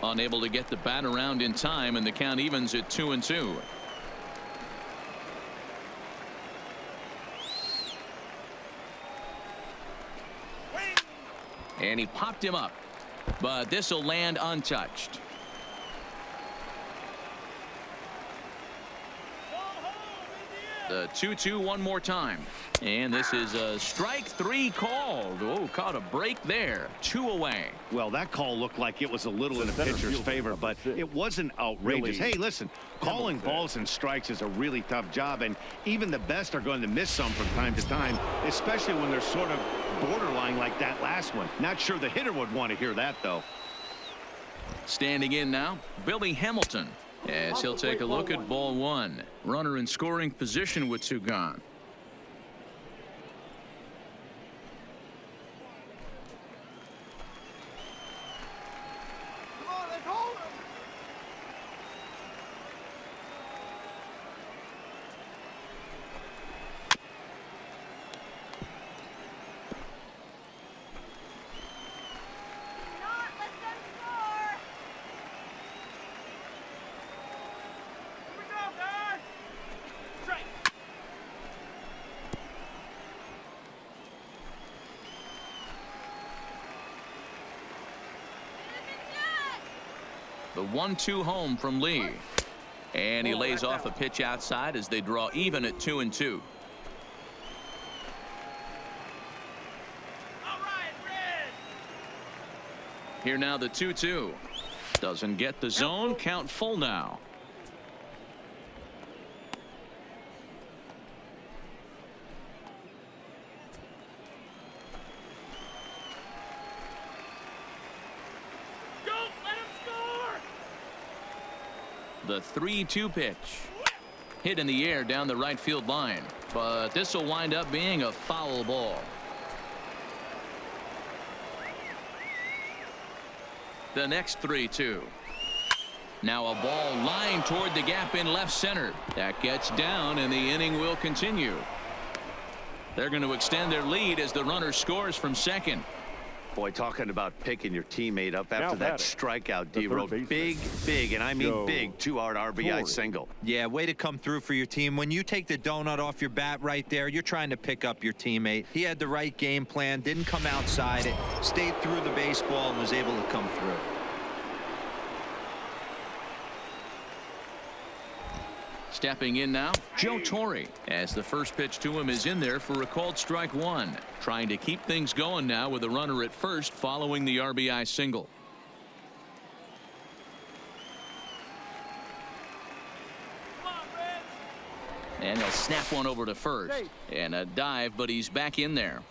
Unable to get the bat around in time, and the count evens at 2-2. And he popped him up, but this will land untouched. The 2-2 one more time. And this is a strike 3 called. Oh, caught a break there. 2 away.
Well, that call looked like it was a little in the
center
pitcher's
fielder,
favor,
number
but
6.
it wasn't outrageous.
Really
Hey, listen, calling
Hamilton.
balls and strikes is a really tough job, and even the best are going to miss some from time to time, especially when they're sort of borderline like that last one. Not sure the hitter would want to hear that, though.
Standing in now, Billy Hamilton, as he'll take a look at ball 1. Runner in scoring position with 2 gone.
Come on, let's hold him.
Not let them score.
Here we go, guys.
The 1-2 home from Lee. And he lays off a pitch outside as they draw even at 2-2.
All right, Reds.
Here now the 2-2. Doesn't get the zone. Count full now.
Don't let him score.
The 3-2 pitch. Hit in the air down the right field line. But this will wind up being a foul ball. The next 3-2. Now a ball lined toward the gap in left center. That gets down and the inning will continue. They're going to extend their lead as the runner scores from second.
Boy, talking about picking your teammate up after
Now
that
batting,
strikeout,
the
D-Road.
third
Big, and I mean
Joe
big, 2-out RBI
Torre.
single.
Yeah, way to come through for your team. When you take the donut off your bat right there, you're trying to pick up your teammate. He had the right game plan, didn't come outside it, stayed through the baseball, and was able to come through.
Stepping in now, Joe Torre, as the first pitch to him is in there for a called strike one. Trying to keep things going now with a runner at first following the RBI single.
Come on, Reds.
And he'll snap one over to first. And a dive, but he's back in there.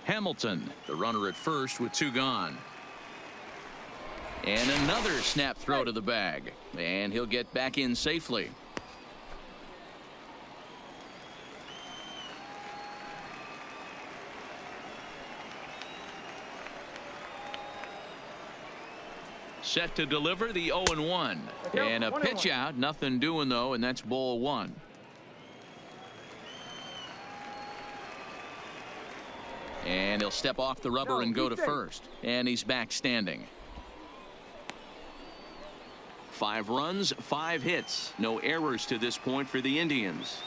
Hamilton, the runner at first with 2 gone. And another snap throw to the bag. And he'll get back in safely. Set to deliver the 0-1. And a pitch out. Nothing doing, though, and that's ball 1. And he'll step off the rubber and go to first. And he's back standing. 5 runs, 5 hits. No errors to this point for the Indians.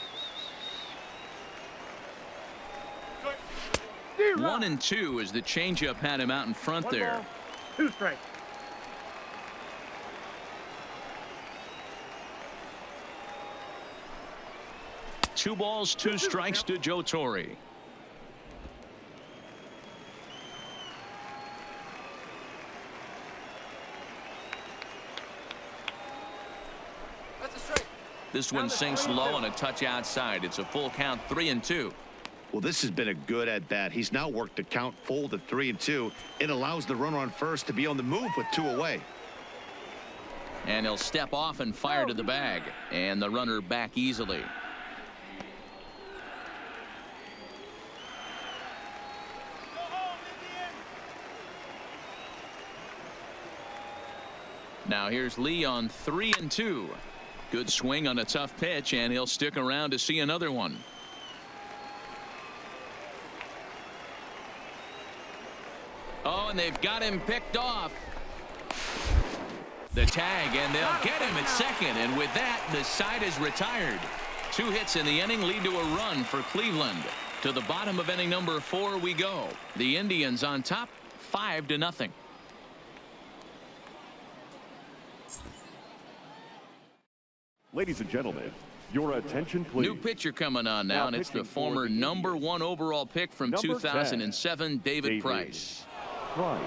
1-2 as the changeup had him out in front there.
2 strikes.
Two balls, 2 strikes to Joe Torre.
That's a strike.
This one sinks low and a touch outside. It's a full count, 3-2.
Well, this has been a good at bat. He's now worked the count full to 3-2. It allows the runner on first to be on the move with 2 away.
And he'll step off and fire to the bag. And the runner back easily.
Go home, Indians.
Now here's Lee on 3-2. Good swing on a tough pitch, and he'll stick around to see another one. Oh, and they've got him picked off. The tag, and they'll get him at second, and with that, the side is retired. 2 hits in the inning lead to a run for Cleveland. To the bottom of inning number 4 we go. The Indians on top, 5-0.
Ladies and gentlemen, your attention, please.
New pitcher coming on now, and it's the former number 1 overall pick from
Number
2007, David Price.
Price.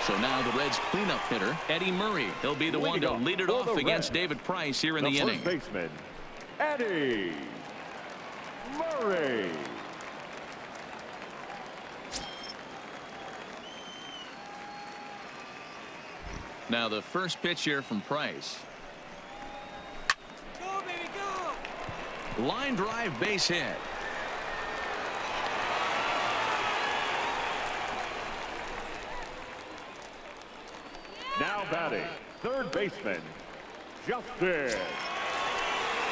So now the Reds' cleanup hitter, Eddie Murray. He'll be the one to lead it off against David Price here in the inning.
First baseman, Eddie Murray.
Now the first pitch here from Price.
Go, baby, go.
Line drive base hit.
Now batting, third baseman, Justin.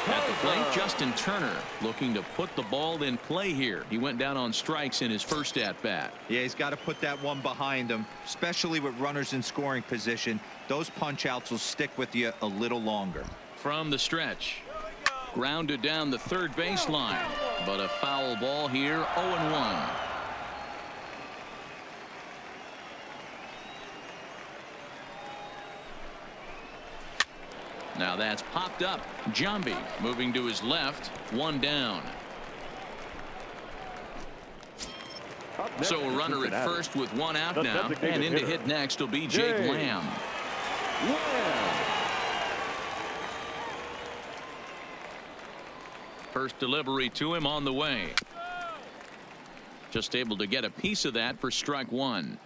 At the plate, Justin Turner looking to put the ball in play here. He went down on strikes in his first at-bat.
Yeah, he's got to put that one behind him, especially with runners in scoring position. Those punch-outs will stick with you a little longer.
From the stretch. Grounded down the third baseline. But a foul ball here, 0-1. Now that's popped up. Jambi moving to his left. One down. So a runner at first with one out now. And in to hit next will be Jake Lamb. First delivery to him on the way. Just able to get a piece of that for strike one.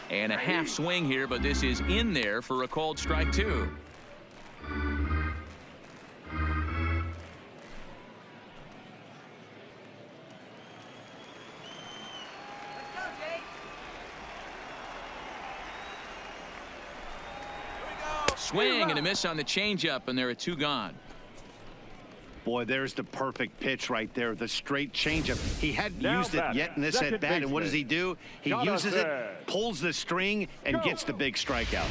And a half swing here, but this is in there for a called strike two. Swing and a miss on the changeup, and there are two gone.
Boy, there's the perfect pitch right there. The straight changeup. He hadn't used it yet in this at bat, and what does he do? He uses it, pulls the string, and gets the big strikeout.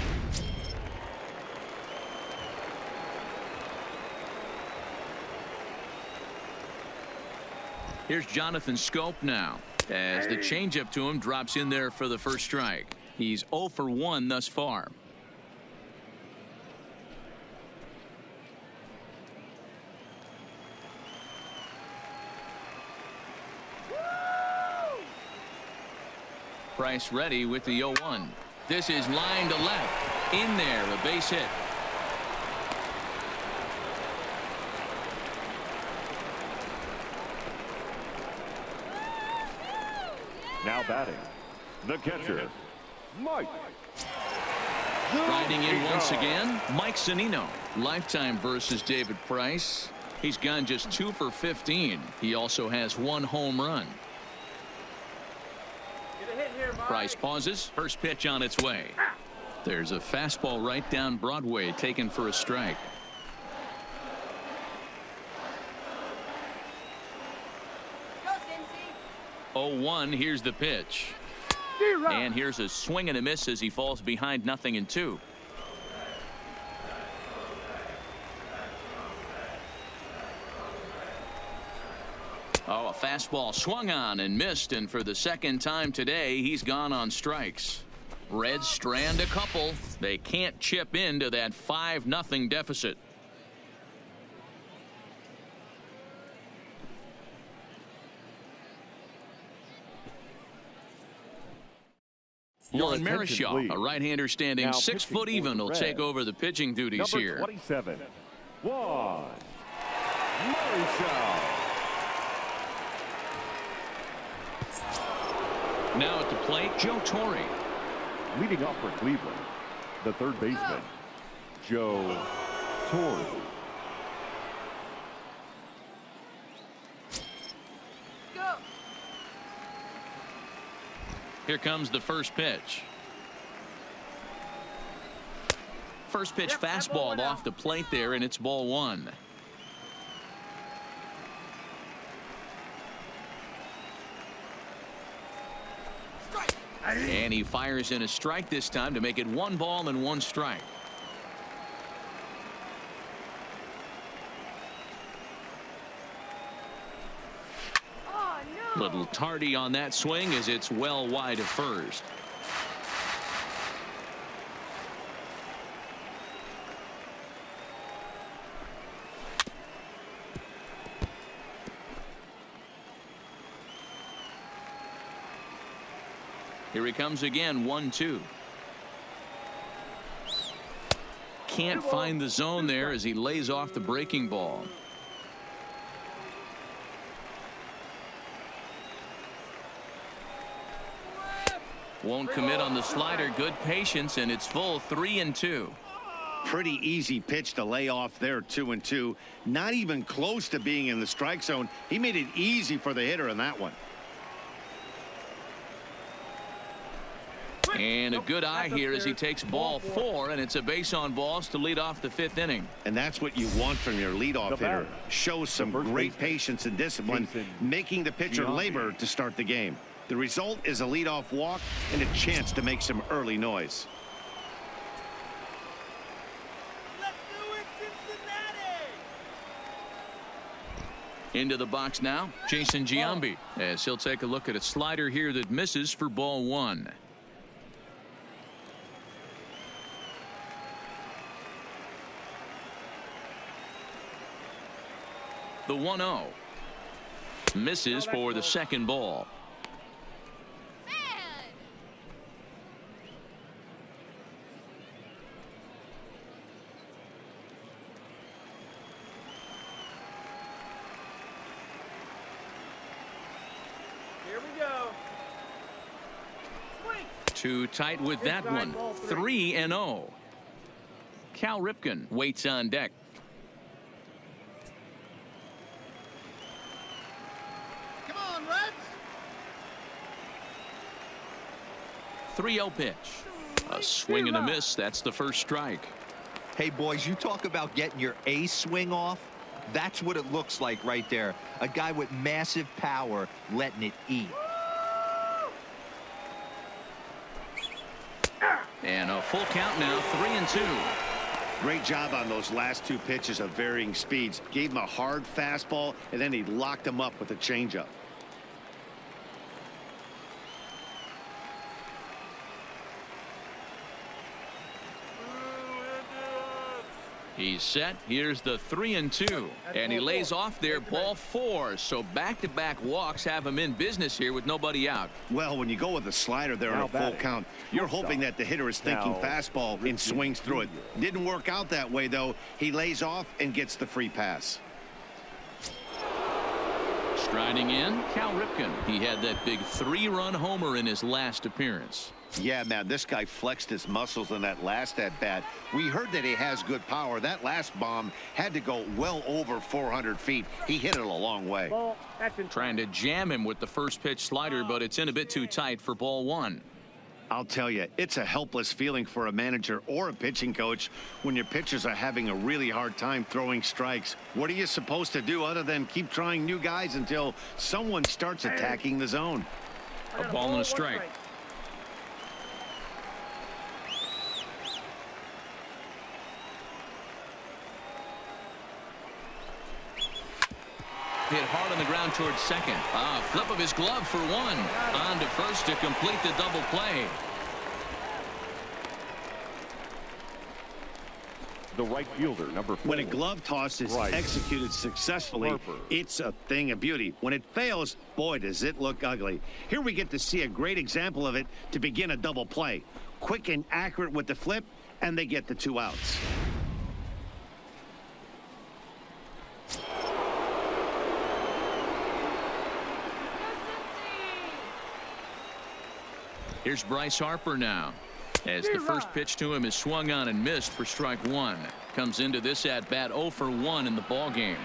Here's Jonathan Schoop now, as the changeup to him drops in there for the first strike. He's 0 for 1 thus far. Price ready with the 0-1. This is line to left. In there, a base hit.
Now batting, the catcher, Mike.
Riding in once again, Mike Zunino. Lifetime versus David Price. He's gone just 2 for 15. He also has 1 home run. Price pauses. First pitch on its way. There's a fastball right down Broadway, taken for a strike.
Go,
0-1. Here's the pitch. And here's a swing and a miss as he falls behind 0-2. Oh, a fastball swung on and missed, and for the second time today, he's gone on strikes. Reds strand a couple. They can't chip into that 5-0 deficit. Warren Marichal, a right-hander standing
Now
6 foot even, will take over the pitching duties
Number
here.
27, Juan Marichal.
Now at the plate, Joe Torre.
Leading off for Cleveland, the third baseman, Joe Torre.
go.
Here comes the first pitch. First pitch fastball off the plate there, and it's ball 1. And he fires in a strike this time to make it 1 ball and 1 strike.
Oh, no.
Little tardy on that swing as it's well wide of first. Here he comes again, 1-2. Can't find the zone there as he lays off the breaking ball. Won't commit on the slider. Good patience, and it's full 3-2.
Pretty easy pitch to lay off there, 2-2. Not even close to being in the strike zone. He made it easy for the hitter in that one.
And a good eye here as he takes ball 4, and it's a base on balls to lead off the 5th inning.
And that's what you want from your leadoff hitter. Show some great patience and discipline, making the pitcher labor to start the game. The result is a leadoff walk and a chance to make some early noise.
Let's do it, Cincinnati!
Into the box now, Jason Giambi, as he'll take a look at a slider here that misses for ball one. The 1-0 misses for the second ball.
Here we go. Swing.
Too tight with that one. 3-0. Cal Ripken waits on deck.
Come on, Reds.
3-0 pitch. A swing and a miss. That's the first strike.
Hey, boys, you talk about getting your A swing off. That's what it looks like right there. A guy with massive power letting it eat.
And a full count now, 3-2.
Great job on those last two pitches of varying speeds. Gave him a hard fastball, and then he locked him up with a changeup.
He's set. Here's the 3-2. And he lays off there, ball four. So back-to-back walks have him in business here with nobody out.
Well, when you go with a slider there on a full count, you're hoping that the hitter is thinking fastball and swings through it. Didn't work out that way, though. He lays off and gets the free pass.
Striding in, Cal Ripken. He had that big 3-run homer in his last appearance.
Yeah, man, this guy flexed his muscles in that last at-bat. We heard that he has good power. That last bomb had to go well over 400 feet. He hit it a long way.
Trying to jam him with the first pitch slider, but it's in a bit too tight for ball one.
I'll tell you, it's a helpless feeling for a manager or a pitching coach when your pitchers are having a really hard time throwing strikes. What are you supposed to do other than keep trying new guys until someone starts attacking the zone?
A ball and a strike. Hit hard on the ground towards second. Flip of his glove for one. On to first to complete the double play.
The right fielder, number 4.
When a glove toss is executed successfully, it's a thing of beauty. When it fails, boy, does it look ugly. Here we get to see a great example of it to begin a double play. Quick and accurate with the flip, and they get the 2 outs.
Here's Bryce Harper now, as the first pitch to him is swung on and missed for strike one. Comes into this at bat 0 for 1 in the ball game.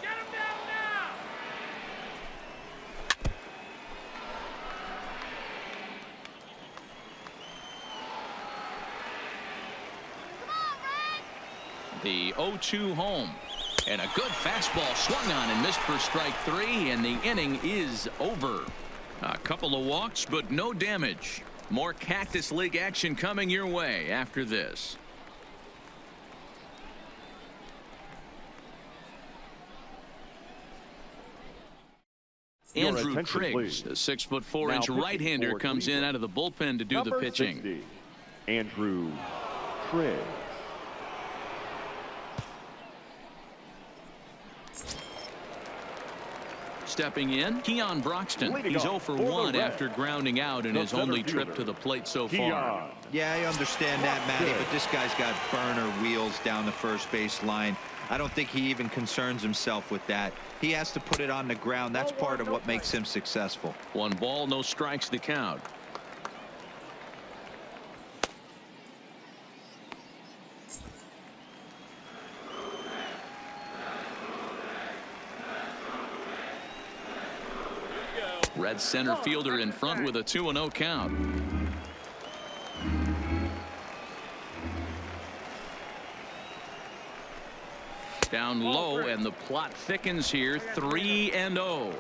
Get him down now.
The 0-2 home. And a good fastball swung on and missed for strike 3, and the inning is over. A couple of walks, but no damage. More Cactus League action coming your way after this. Andrew Triggs, the 6'4" right-hander, comes in out of the bullpen to do the pitching.
60, Andrew Triggs.
Stepping in, Keon Broxton. He's 0 for 1 after grounding out in his only trip to the plate so far.
Yeah, I understand that, Matty, but this guy's got burner wheels down the first base line. I don't think he even concerns himself with that. He has to put it on the ground. That's part of what makes him successful.
1 ball, no strikes the count. Red center fielder in front with a 2-0 count. Down low, and the plot thickens here. 3-0.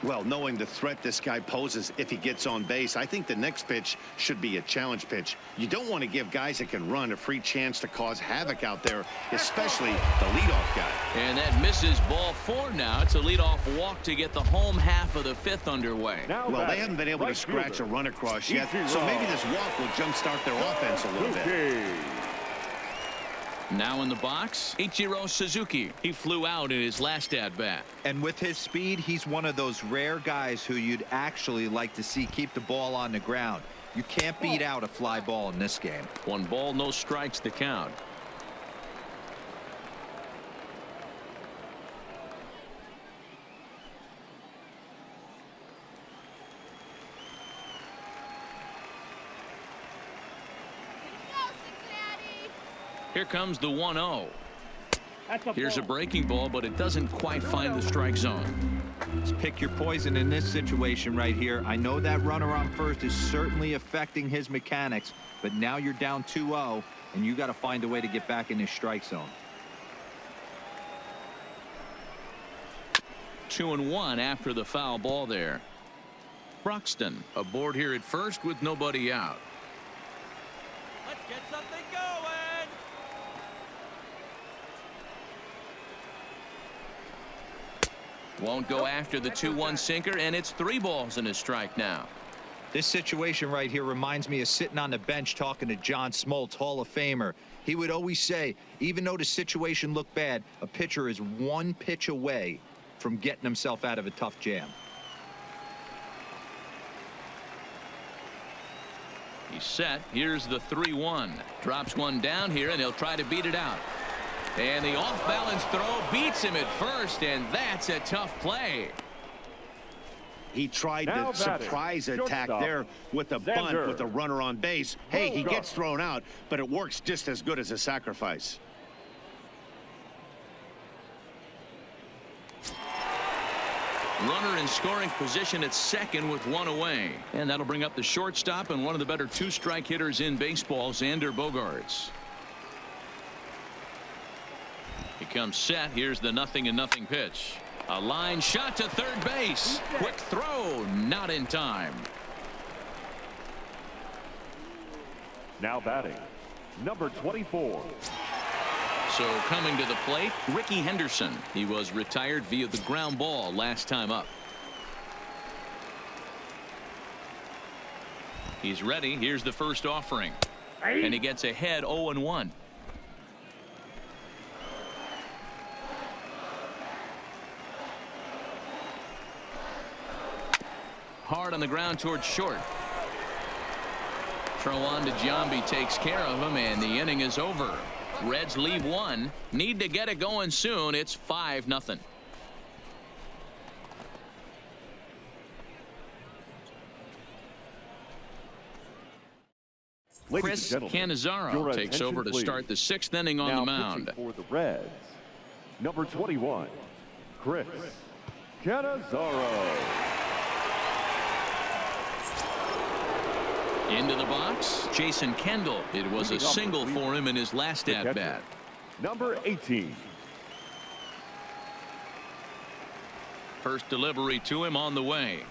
Well, knowing the threat this guy poses if he gets on base, I think the next pitch should be a challenge pitch. You don't want to give guys that can run a free chance to cause havoc out there, especially the leadoff guy.
And that misses ball 4 now. It's a leadoff walk to get the home half of the 5th underway.
Well, they haven't been able to scratch a run across yet, so maybe this walk will jumpstart their offense a little bit.
Now in the box, Ichiro Suzuki. He flew out in his last at-bat.
And with his speed, he's one of those rare guys who you'd actually like to see keep the ball on the ground. You can't beat out a fly ball in this game.
1 ball, no strikes to count. Here comes the 1-0. Here's a breaking ball, but it doesn't quite find the strike zone.
Just pick your poison in this situation right here. I know that runner on first is certainly affecting his mechanics, but now you're down 2-0, and you got to find a way to get back in his strike zone.
2-1 after the foul ball there. Broxton aboard here at first with nobody out.
Let's get something going.
Won't go after the 2-1 sinker, and it's 3 balls and a strike now.
This situation right here reminds me of sitting on the bench talking to John Smoltz, Hall of Famer. He would always say, even though the situation looked bad, a pitcher is 1 pitch away from getting himself out of a tough jam.
He's set. Here's the 3-1. Drops 1 down here, and he'll try to beat it out. And the off-balance throw beats him at first, and that's a tough play.
He tried the surprise attack there with a bunt with a runner on base. Hey, he gets thrown out, but it works just as good as a sacrifice.
Runner in scoring position at second with 1 away. And that'll bring up the shortstop and one of the better 2-strike hitters in baseball, Xander Bogaerts. He comes set. Here's the 0-0 pitch. A line shot to third base. Quick throw, not in time.
Now batting, number 24.
So coming to the plate, Ricky Henderson. He was retired via the ground ball last time up. He's ready. Here's the first offering. And he gets ahead 0-1. Hard on the ground towards short. Throw on to Giambi takes care of him, and the inning is over. Reds leave 1. Need to get it going soon. It's 5-0. Chris Cannizzaro takes over to start the 6th inning on the mound.
For the Reds, number 21, Chris Cannizzaro.
Into the box, Jason Kendall. It was a single for him in his last at-bat.
Number 18.
First delivery to him on the way.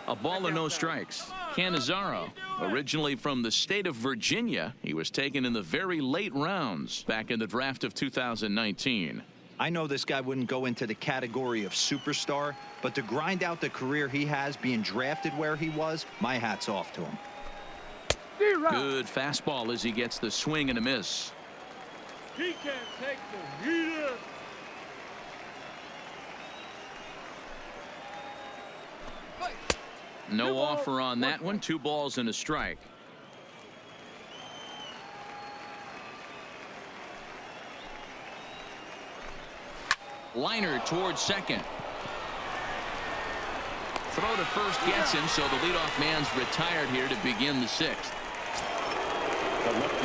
A ball and no strikes. Cannizzaro, originally from the state of Virginia, he was taken in the very late rounds back in the draft of 2019.
I know this guy wouldn't go into the category of superstar, but to grind out the career he has being drafted where he was, my hat's off to him.
Good fastball as he gets the swing and a miss.
He can't take the heater.
No offer on that one. 2 balls and a strike. Liner towards second. Throw to first gets him, so the leadoff man's retired here to begin the 6th.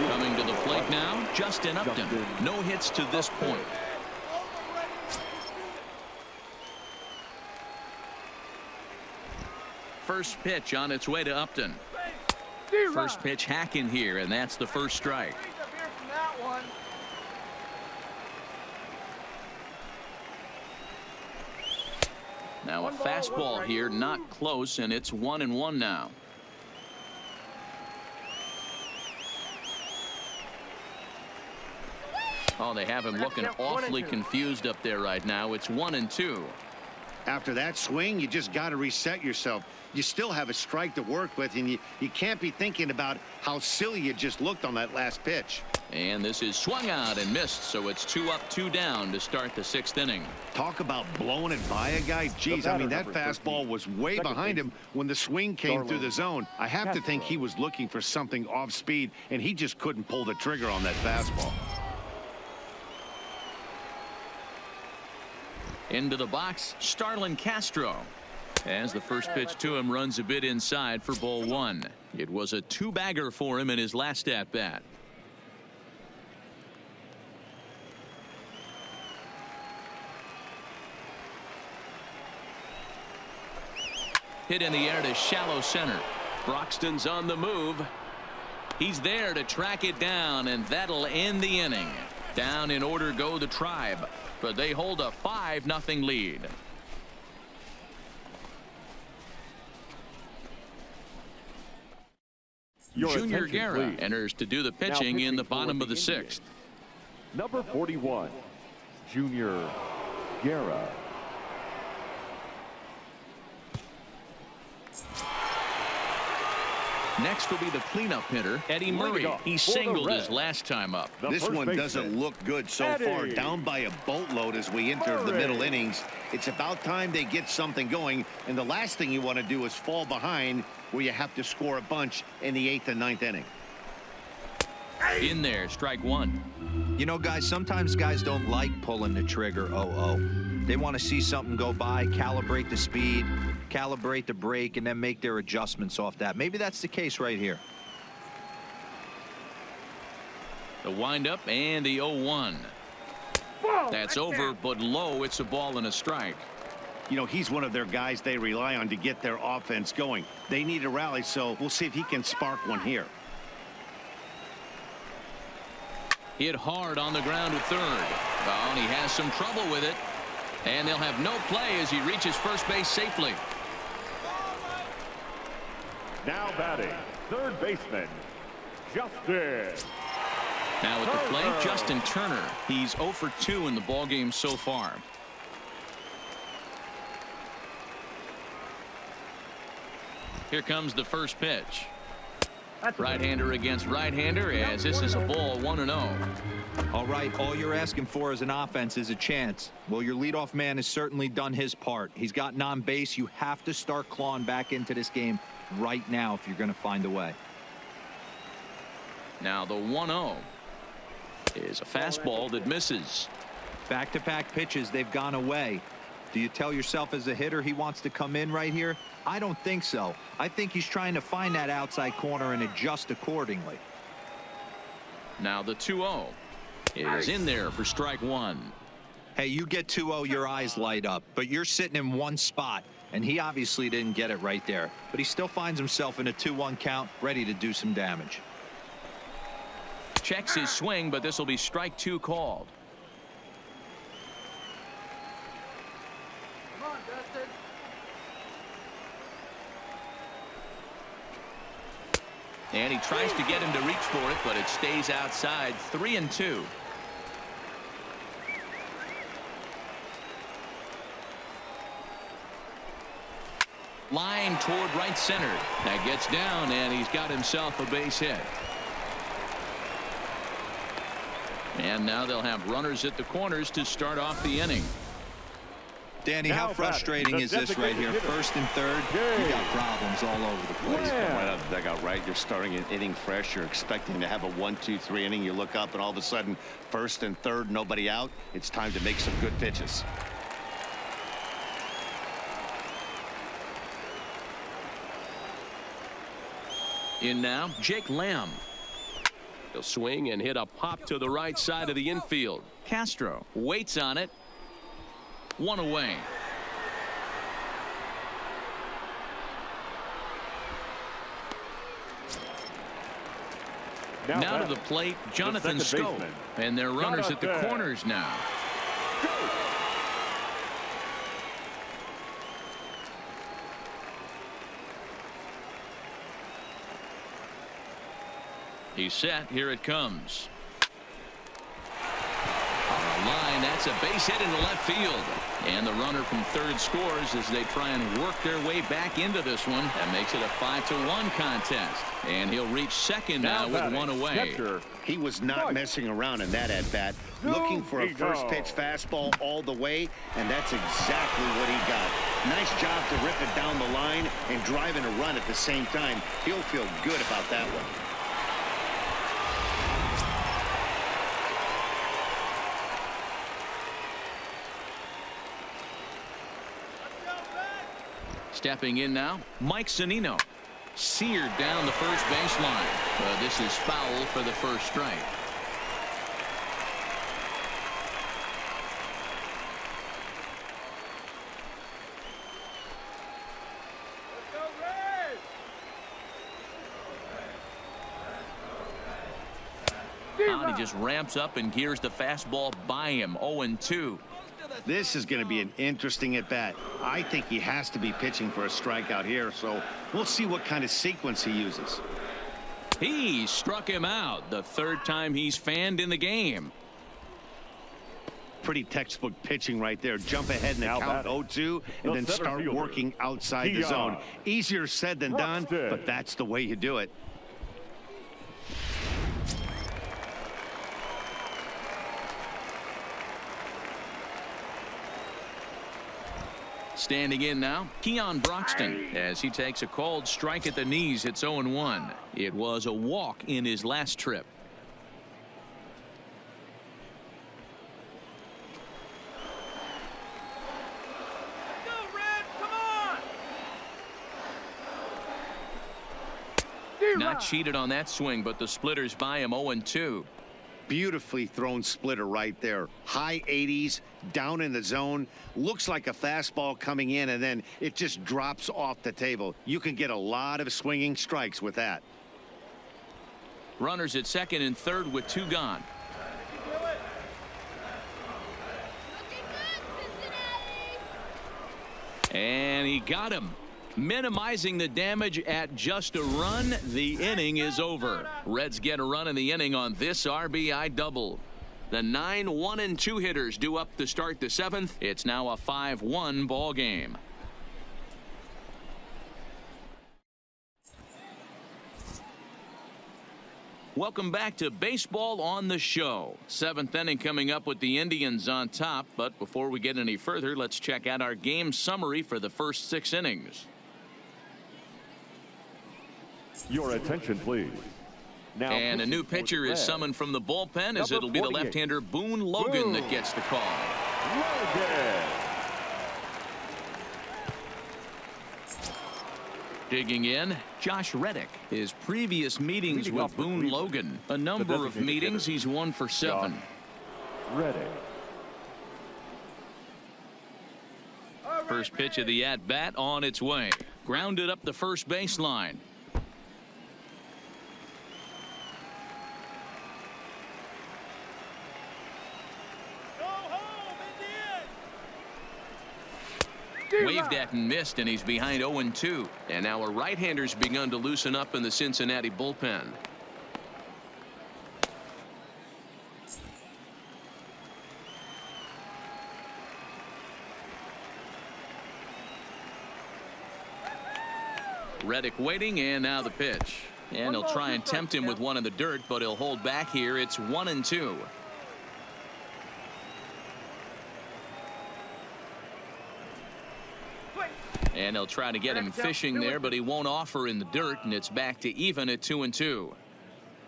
Coming to the plate now, Justin Upton. No hits to this point. First pitch on its way to Upton. First pitch hacking here, and that's the first strike. Now a fastball here, not close, and it's 1-1 now. Oh, they have him looking awfully confused up there right now. It's 1-2.
After that swing, you just got to reset yourself. You still have a strike to work with, and you can't be thinking about how silly you just looked on that last pitch.
And this is swung out and missed, so it's 2 up, 2 down to start the 6th inning.
Talk about blowing it by a guy. Geez, I mean, that fastball was way behind him when the swing came through the zone. I have to think he was looking for something off speed, and he just couldn't pull the trigger on that fastball.
Into the box, Starlin Castro. As the first pitch to him runs a bit inside for ball 1. It was a 2-bagger for him in his last at-bat. Hit in the air to shallow center. Broxton's on the move. He's there to track it down, and that'll end the inning. Down in order go the Tribe, but they hold a 5-0 lead. Junior Guerra enters to do the pitching in the bottom of the 6th.
Number 41, Junior Guerra.
Next will be the cleanup hitter, Eddie Murray. He singled his last time up.
This one doesn't look good so far. Down by a boatload as we enter the middle innings. It's about time they get something going, and the last thing you want to do is fall behind where you have to score a bunch in the 8th and 9th inning.
In there, strike 1.
You know, guys, sometimes guys don't like pulling the trigger. They want to see something go by, calibrate the speed, calibrate the brake, and then make their adjustments off that. Maybe that's the case right here.
The windup and the 0-1. That's over, but low. It's a ball and a strike.
You know, he's one of their guys they rely on to get their offense going. They need a rally, so we'll see if he can spark one here.
Hit hard on the ground to third. Oh, and he has some trouble with it. And they'll have no play as he reaches first base safely.
Now batting, third baseman, Justin.
Now at the plate, Justin Turner. He's 0 for 2 in the ballgame so far. Here comes the first pitch. Right-hander against right-hander as this is a ball 1-0.
All right, all you're asking for as an offense is a chance. Well, your leadoff man has certainly done his part. He's gotten on base. You have to start clawing back into this game right now if you're going to find a way.
Now the 1-0 is a fastball that misses.
Back-to-back pitches, they've gone away. Do you tell yourself as a hitter he wants to come in right here? I don't think so. I think he's trying to find that outside corner and adjust accordingly.
Now the 2-0 is in there for strike 1.
Hey, you get 2-0, your eyes light up, but you're sitting in one spot, and he obviously didn't get it right there. But he still finds himself in a 2-1 count, ready to do some damage.
Checks his swing, but this will be strike 2 called.
Come on, Dustin.
And he tries to get him to reach for it, but it stays outside. 3-2. Line toward right center. That gets down, and he's got himself a base hit. And now they'll have runners at the corners to start off the inning.
Danny, how frustrating is this right here? First and third, you got problems all over the place.
Right out of the dugout, right? You're starting an inning fresh. You're expecting to have a 1-2-3 inning. You look up, and all of a sudden, first and third, nobody out. It's time to make some good pitches.
In now, Jake Lamb. He'll swing and hit a pop to the right side of the infield. Castro waits on it. 1 away. Now to the plate, Jonathan Scope. And they're runners at the corners now. He's set. Here it comes. On the line, that's a base hit into left field. And the runner from third scores as they try and work their way back into this one. That makes it a 5-1 contest. And he'll reach second now with one away.
Catcher.
He was not messing around in that at-bat. Looking for a first-pitch fastball all the way, and that's exactly what he got. Nice job to rip it down the line and driving a run at the same time. He'll feel good about that one.
Stepping in now, Mike Zunino. Seared down the first baseline. This is foul for the first strike. Now he just ramps up and gears the fastball by him. 0-2.
This is going to be an interesting at-bat. I think he has to be pitching for a strikeout here, so we'll see what kind of sequence he uses.
He struck him out the third time he's fanned in the game.
Pretty textbook pitching right there. Jump ahead in the count 0-2 and then start working outside the zone. Easier said than done, but that's the way you do it.
Standing in now, Keon Broxton, as he takes a called strike at the knees. It's 0-1. It was a walk in his last trip.
Let's go, Red. Come on.
Not cheated on that swing, but the splitters by him. 0-2.
Beautifully thrown splitter right there. High 80s, down in the zone. Looks like a fastball coming in, and then it just drops off the table. You can get a lot of swinging strikes with that.
Runners at second and third with two gone. And he got him. Minimizing the damage at just a run. The inning is over. Reds get a run in the inning on this RBI double. The 9 1-2 hitters due up to start the seventh. It's now a 5-1 ball game. Welcome back to Baseball on the Show. Seventh inning coming up with the Indians on top. But before we get any further, let's check out our game summary for the first 6 innings.
Your attention, please. Now,
and a new pitcher is summoned from the bullpen, as it'll be the left-hander Boone Logan that gets the call.
Logan.
Digging in, Josh Reddick. His previous meetings with Boone Logan. A number of meetings. He's 1 for 7.
Reddick.
First pitch of the at-bat on its way. Grounded up the first baseline. Waved at and missed, and he's behind 0-2. And now a right-hander's begun to loosen up in the Cincinnati bullpen. Reddick waiting, and now the pitch. And he'll try and tempt him with one in the dirt, but he'll hold back here. It's 1-2. And they'll try to get him fishing there, but he won't offer in the dirt, and it's back to even at 2-2.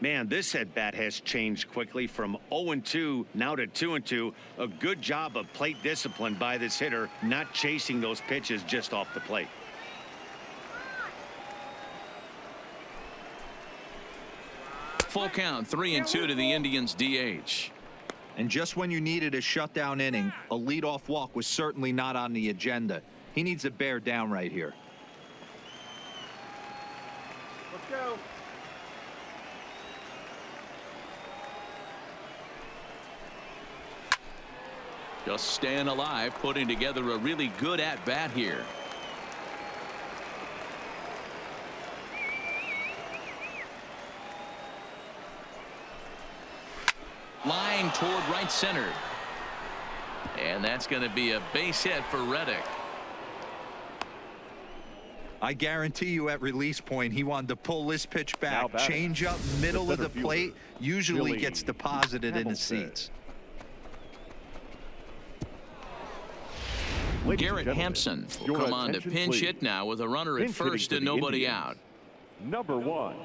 Man, this at-bat has changed quickly from 0-2 now to 2-2. A good job of plate discipline by this hitter, not chasing those pitches just off the plate.
Full count, 3-2 to the Indians DH.
And just when you needed a shutdown inning, a leadoff walk was certainly not on the agenda. He needs to bear down right here.
Let's go.
Just staying alive, putting together a really good at-bat here. Line toward right center. And that's going to be a base hit for Reddick.
I guarantee you at release point he wanted to pull this pitch back.
batting,
Change up middle of the
center
plate.
fielder,
Usually
Billy
gets deposited in the
Hamilton.
seats.
Ladies and
Garrett
gentlemen,
Hampson will
your
come on to
attention,
pinch
please.
hit now with a runner at
Pinch hitting
first
for
and
the
nobody
Indians.
out.
Number 1.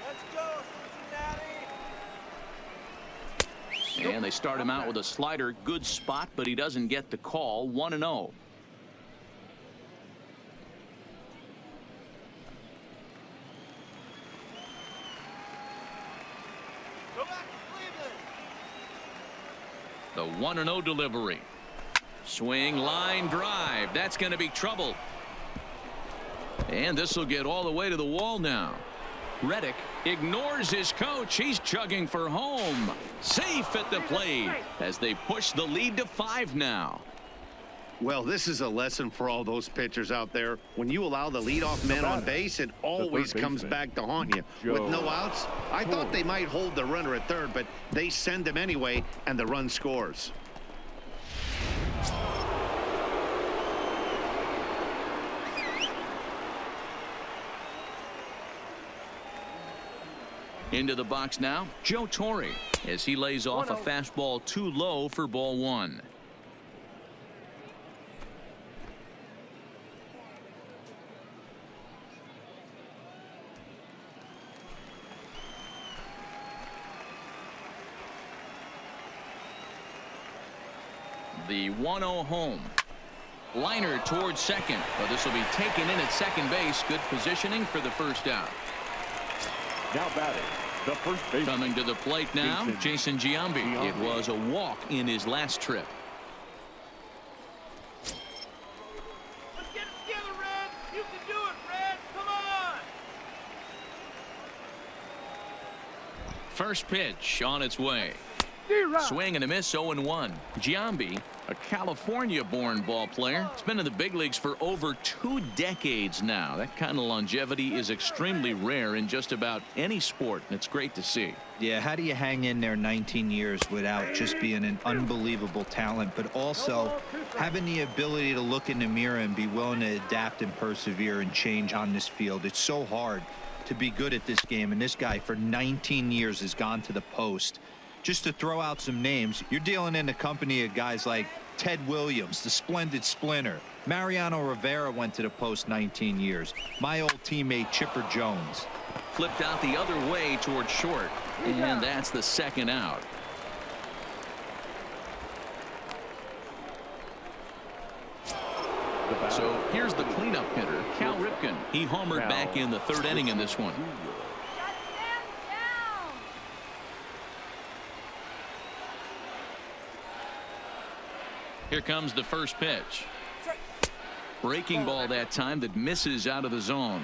Let's go, Cincinnati.
And they start him out with a slider. Good spot, but he doesn't get the call. 1-0.
Go back to Cleveland.
The 1-0 delivery. Swing, line drive. That's going to be trouble. And this will get all the way to the wall now. Reddick ignores his coach. He's chugging for home. Safe at the plate as they push the lead to 5 now.
Well, this is a lesson for all those pitchers out there. When you allow the leadoff man on base, it always comes back to haunt you. With no outs, I thought they might hold the runner at third, but they send him anyway, and the run scores.
Into the box now, Joe Torre, as he lays off a fastball too low for ball 1. The 1-0 home. Liner towards second, but this will be taken in at second base. Good positioning for the first out.
Now batting, the first baseman.
Coming to the plate now, Jason Giambi. It was a walk in his last trip.
Let's get it together, Reds. You can do it, Reds. Come on.
First pitch on its way. Swing and a miss, 0-1. Giambi, a California-born ball player. He's been in the big leagues for over 2 decades now. That kind of longevity is extremely rare in just about any sport, and it's great to see.
Yeah, how do you hang in there 19 years without just being an unbelievable talent, but also having the ability to look in the mirror and be willing to adapt and persevere and change on this field? It's so hard to be good at this game, and this guy for 19 years has gone to the post. Just to throw out some names, you're dealing in the company of guys like Ted Williams, the splendid splinter. Mariano Rivera went to the post 19 years. My old teammate Chipper Jones.
Flipped out the other way toward short, and that's the second out. So here's the cleanup hitter, Cal Ripken. He homered back in the 3rd inning in this one. Here comes the first pitch. Breaking ball that time that misses out of the zone.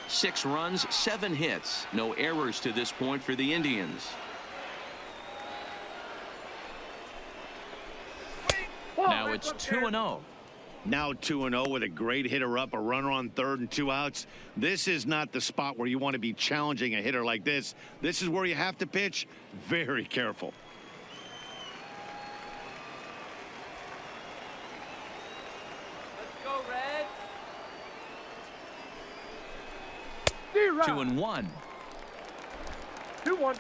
6 runs, 7 hits. No errors to this point for the Indians. Now it's 2-0.
Now 2-0 with a great hitter up, a runner on third and 2 outs. This is not the spot where you want to be challenging a hitter like this. This is where you have to pitch very careful.
Let's go, Reds.
2-1.
2-1.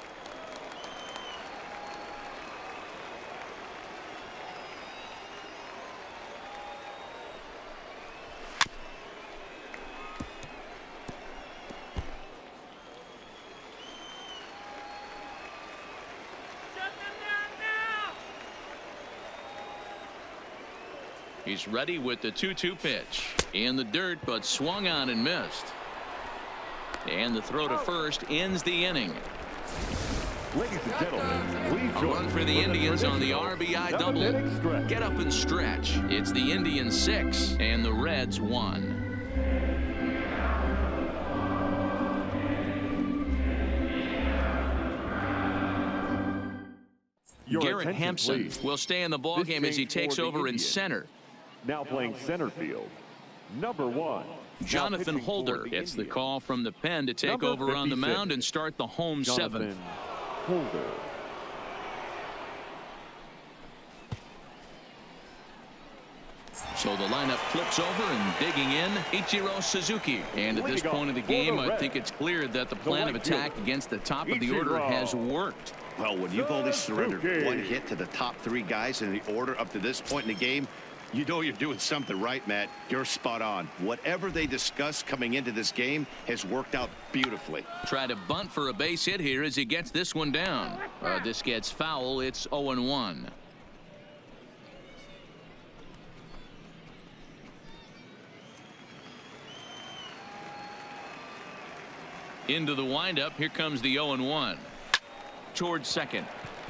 Shut them down now.
He's ready with the 2-2 pitch. In the dirt, but swung on and missed. And the throw to first ends the inning.
Ladies and gentlemen, please
A
join
run for the
me
Indians on the
traditional
RBI double.
7-inning stretch.
Get up and stretch. It's the Indians 6 and the Reds 1.
Your
Garrett
attention,
Hampson
please.
will stay in the
This
ballgame as he
change
takes
for the
over in
Indians.
center.
Now playing center field, number 1.
Jonathan Holder gets the call from the pen to take over on the mound and start the home seventh.
Holder.
So the lineup flips over and digging in, Ichiro Suzuki. And at this point of the game, I think it's clear that the plan of attack against the top of the order has worked.
Well, when you've only surrendered one hit to the top 3 guys in the order up to this point in the game, you know you're doing something right, Matt. You're spot on. Whatever they discussed coming into this game has worked out beautifully.
Try to bunt for a base hit here as he gets this one down. This gets foul. It's 0-1. Into the windup. Here comes the 0-1. Towards second.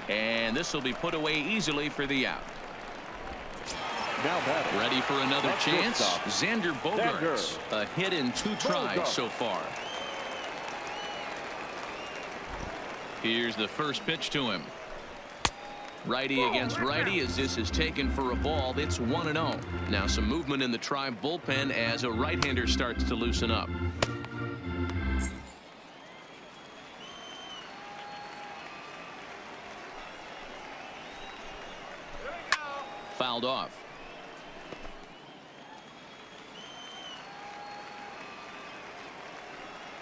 And this will be put away easily for the out.
Now batting.
Ready for another chance. Xander Bogaerts. A hit in 2 tries so far. Here's the first pitch to him. Righty against righty as this is taken for a ball. It's 1-0. Now some movement in the Tribe bullpen as a right-hander starts to loosen up. Fouled off.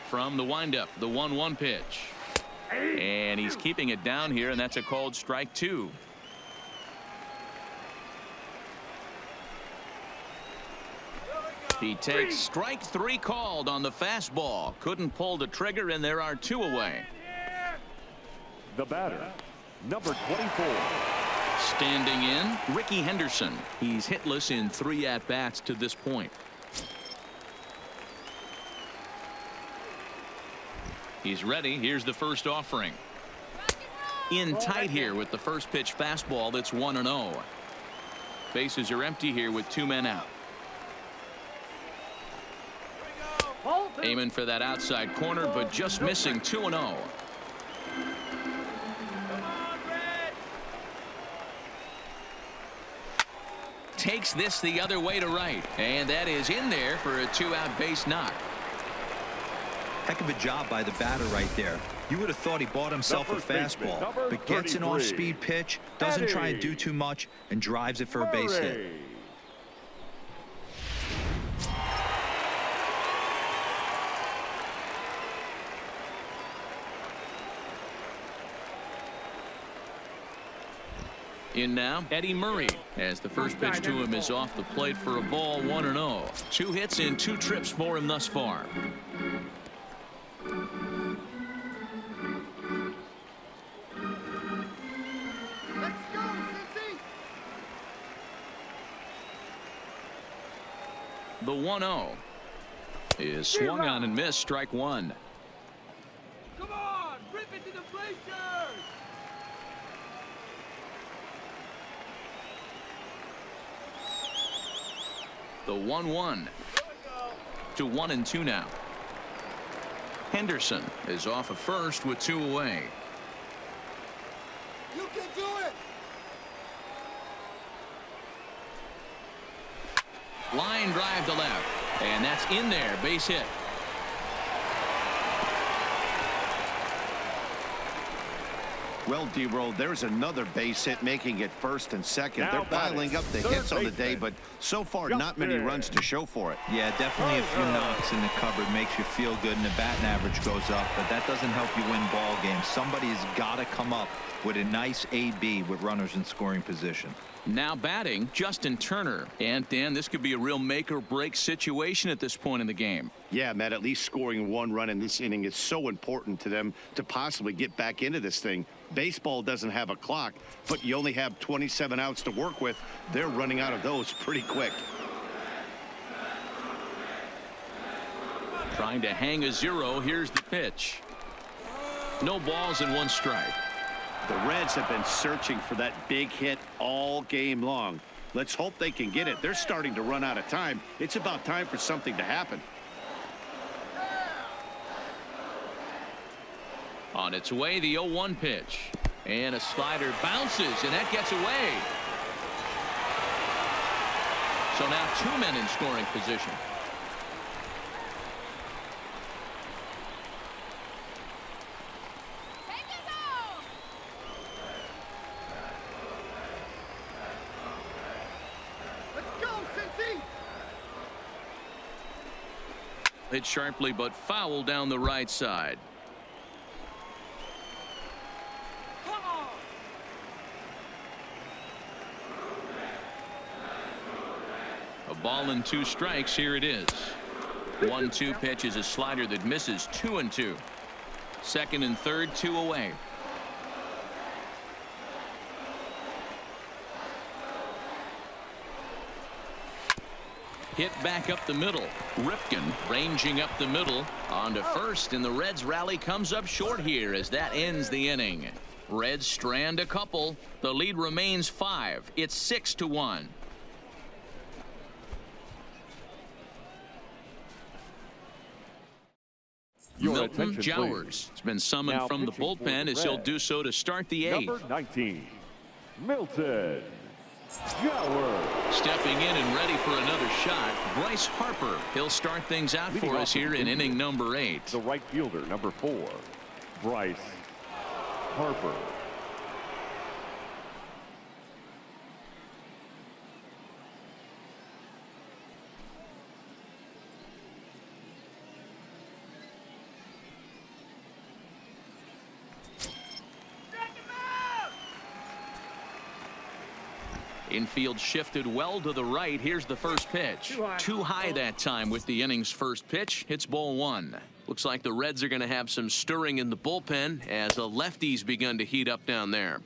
From the windup, the 1-1 pitch. And he's keeping it down here, and that's a called strike 2. He takes strike 3 called on the fastball. Couldn't pull the trigger, and there are 2 away.
The batter, number 24.
Standing in, Ricky Henderson. He's hitless in 3 at-bats to this point. He's ready. Here's the first offering. In tight here with the first pitch fastball. That's 1-0. Bases are empty here with 2 men out. Aiming for that outside corner, but just missing. 2-0. Takes this the other way to right, and that is in there for a 2-out base knock.
Heck of a job by the batter right there. You would have thought he bought himself a fastball, but gets an off-speed pitch, doesn't try and do too much, and drives it for a base hit.
In now, Eddie Murray, as the first pitch to him is off the plate for a ball. 1-0. 2 hits in 2 trips for him thus far. The 1-0 is swung on and missed. Strike 1.
Come on, rip it to the bleachers.
The 1-1 to 1-2 now. Henderson is off of first with 2 away.
You can do it.
Line drive to left, and that's in there. Base hit.
Well, D-Roll, there's another base hit, making it first and second. They're piling up the hits on the day, but so far not many runs to show for it.
Yeah, definitely a few knocks in the cupboard makes you feel good, and the batting average goes up, but that doesn't help you win ball games. Somebody's got to come up with a nice AB with runners in scoring position.
Now batting, Justin Turner. And Dan, this could be a real make or break situation at this point in the game.
Yeah, Matt, at least scoring 1 run in this inning is so important to them to possibly get back into this thing. Baseball doesn't have a clock, but you only have 27 outs to work with. They're running out of those pretty quick.
Trying to hang a 0. Here's the pitch. No balls and 1 strike.
The Reds have been searching for that big hit all game long. Let's hope they can get it. They're starting to run out of time. It's about time for something to happen.
On its way, the 0-1 pitch. And a slider bounces, and that gets away. So now 2 men in scoring position.
Take us home.
Let's go, Cincy!
Hit sharply but foul down the right side.
Come on!
A ball and 2 strikes. Here it is. 1-2 pitch is a slider that misses. 2-2. Second and third, 2 away. Hit back up the middle. Ripken ranging up the middle on to first, and the Reds rally comes up short here as that ends the inning. Reds strand a couple. The lead remains 5. It's 6-1.
Your
Milton
attention,
Jowers
please.
has been summoned
Now
from the
pitching for
bullpen
the
as he'll
Reds,
do so to start the 8th.
Number 19, Milton Jowers.
Stepping in and ready for another shot, Bryce Harper. He'll start things out
Leading
for
off
us
the
here in
infield,
inning number 8.
The right fielder, number 4, Bryce Harper.
Strike him out!
Infield shifted well to the right. Here's the first pitch. Too high that time with the inning's first pitch. Hits ball 1. Looks like the Reds are going to have some stirring in the bullpen as the lefties begun to heat up down there.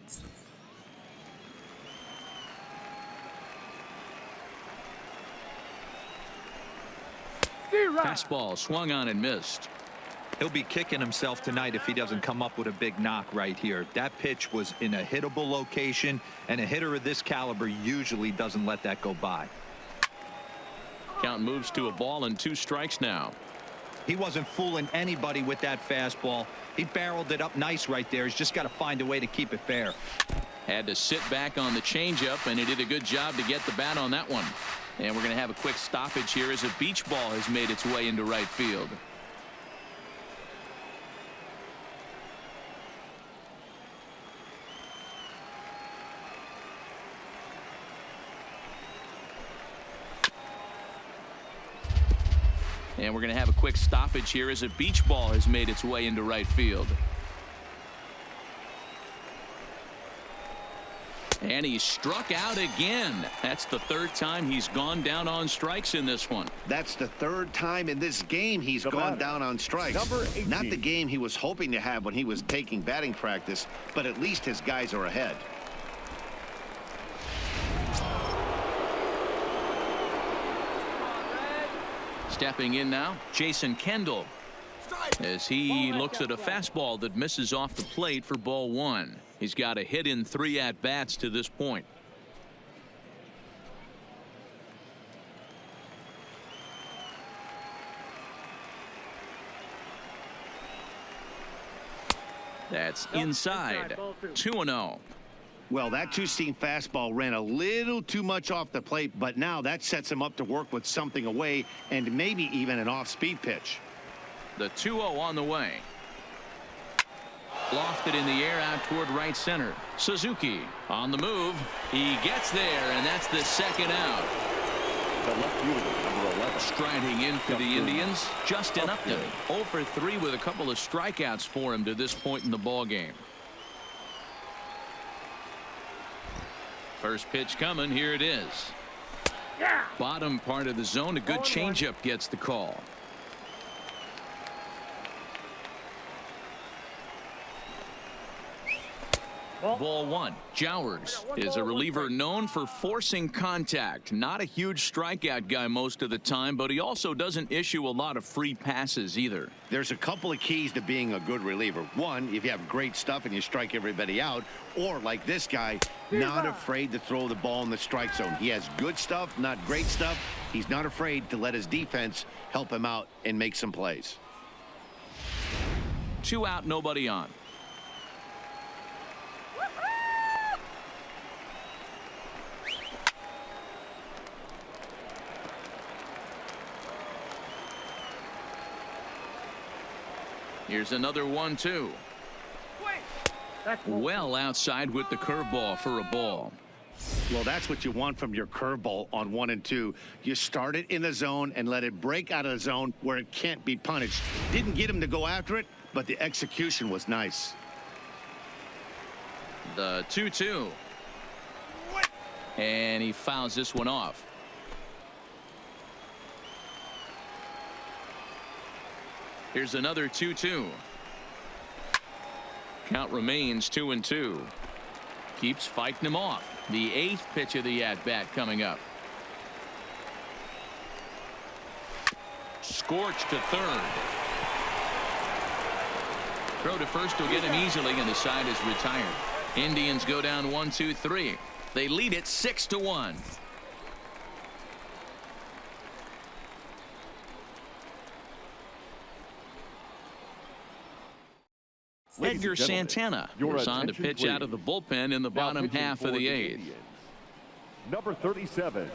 Fastball swung on and missed.
He'll be kicking himself tonight if he doesn't come up with a big knock right here. That pitch was in a hittable location, and a hitter of this caliber usually doesn't let that go by.
Count moves to a ball and 2 strikes now.
He wasn't fooling anybody with that fastball. He barreled it up nice right there. He's just got to find a way to keep it fair.
Had to sit back on the changeup, and he did a good job to get the bat on that one. And we're going to have a quick stoppage here as a beach ball has made its way into right field. And we're going to have a quick stoppage here as a beach ball has made its way into right field. And he struck out again. That's the 3rd time he's gone down on strikes in this one.
That's the 3rd time in this game he's
The
gone
batter,
down on strikes.
number 18.
Not the game he was hoping to have when he was taking batting practice, but at least his guys are ahead.
Stepping in now, Jason Kendall, as he looks at a fastball that misses off the plate for ball 1. He's got a hit in 3 at-bats to this point. That's inside. 2-0.
Well, that 2-seam fastball ran a little too much off the plate, but now that sets him up to work with something away and maybe even an off-speed pitch.
The 2-0 on the way. Lofted in the air out toward right center. Suzuki on the move. He gets there, and that's the 2nd out.
The left fielder, number 11.
Striding in for the Indians, Justin Upton. 0 for 3 with a couple of strikeouts for him to this point in the ball game. First pitch coming. Here it is. Bottom part of the zone. A good changeup gets the call. Ball 1. Jowers is a reliever known for forcing contact. Not a huge strikeout guy most of the time, but he also doesn't issue a lot of free passes either.
There's a couple of keys to being a good reliever. One, if you have great stuff and you strike everybody out, or like this guy, not afraid to throw the ball in the strike zone. He has good stuff, not great stuff. He's not afraid to let his defense help him out and make some plays.
2 out, nobody on. Here's another 1-2. Well outside with the curveball for a ball.
Well, that's what you want from your curveball on 1 and 2. You start it in the zone and let it break out of the zone where it can't be punished. Didn't get him to go after it, but the execution was nice.
The 2-2. And he fouls this one off. Here's another 2-2. Count remains 2-2. Keeps fighting him off. The 8th pitch of the at-bat coming up. Scorched to third. Throw to first will get him easily, and the side is retired. Indians go down 1-2-3. They lead it 6-1. Edgar Santana is on to pitch out of the bullpen in the bottom half of the 8th.
Number 37,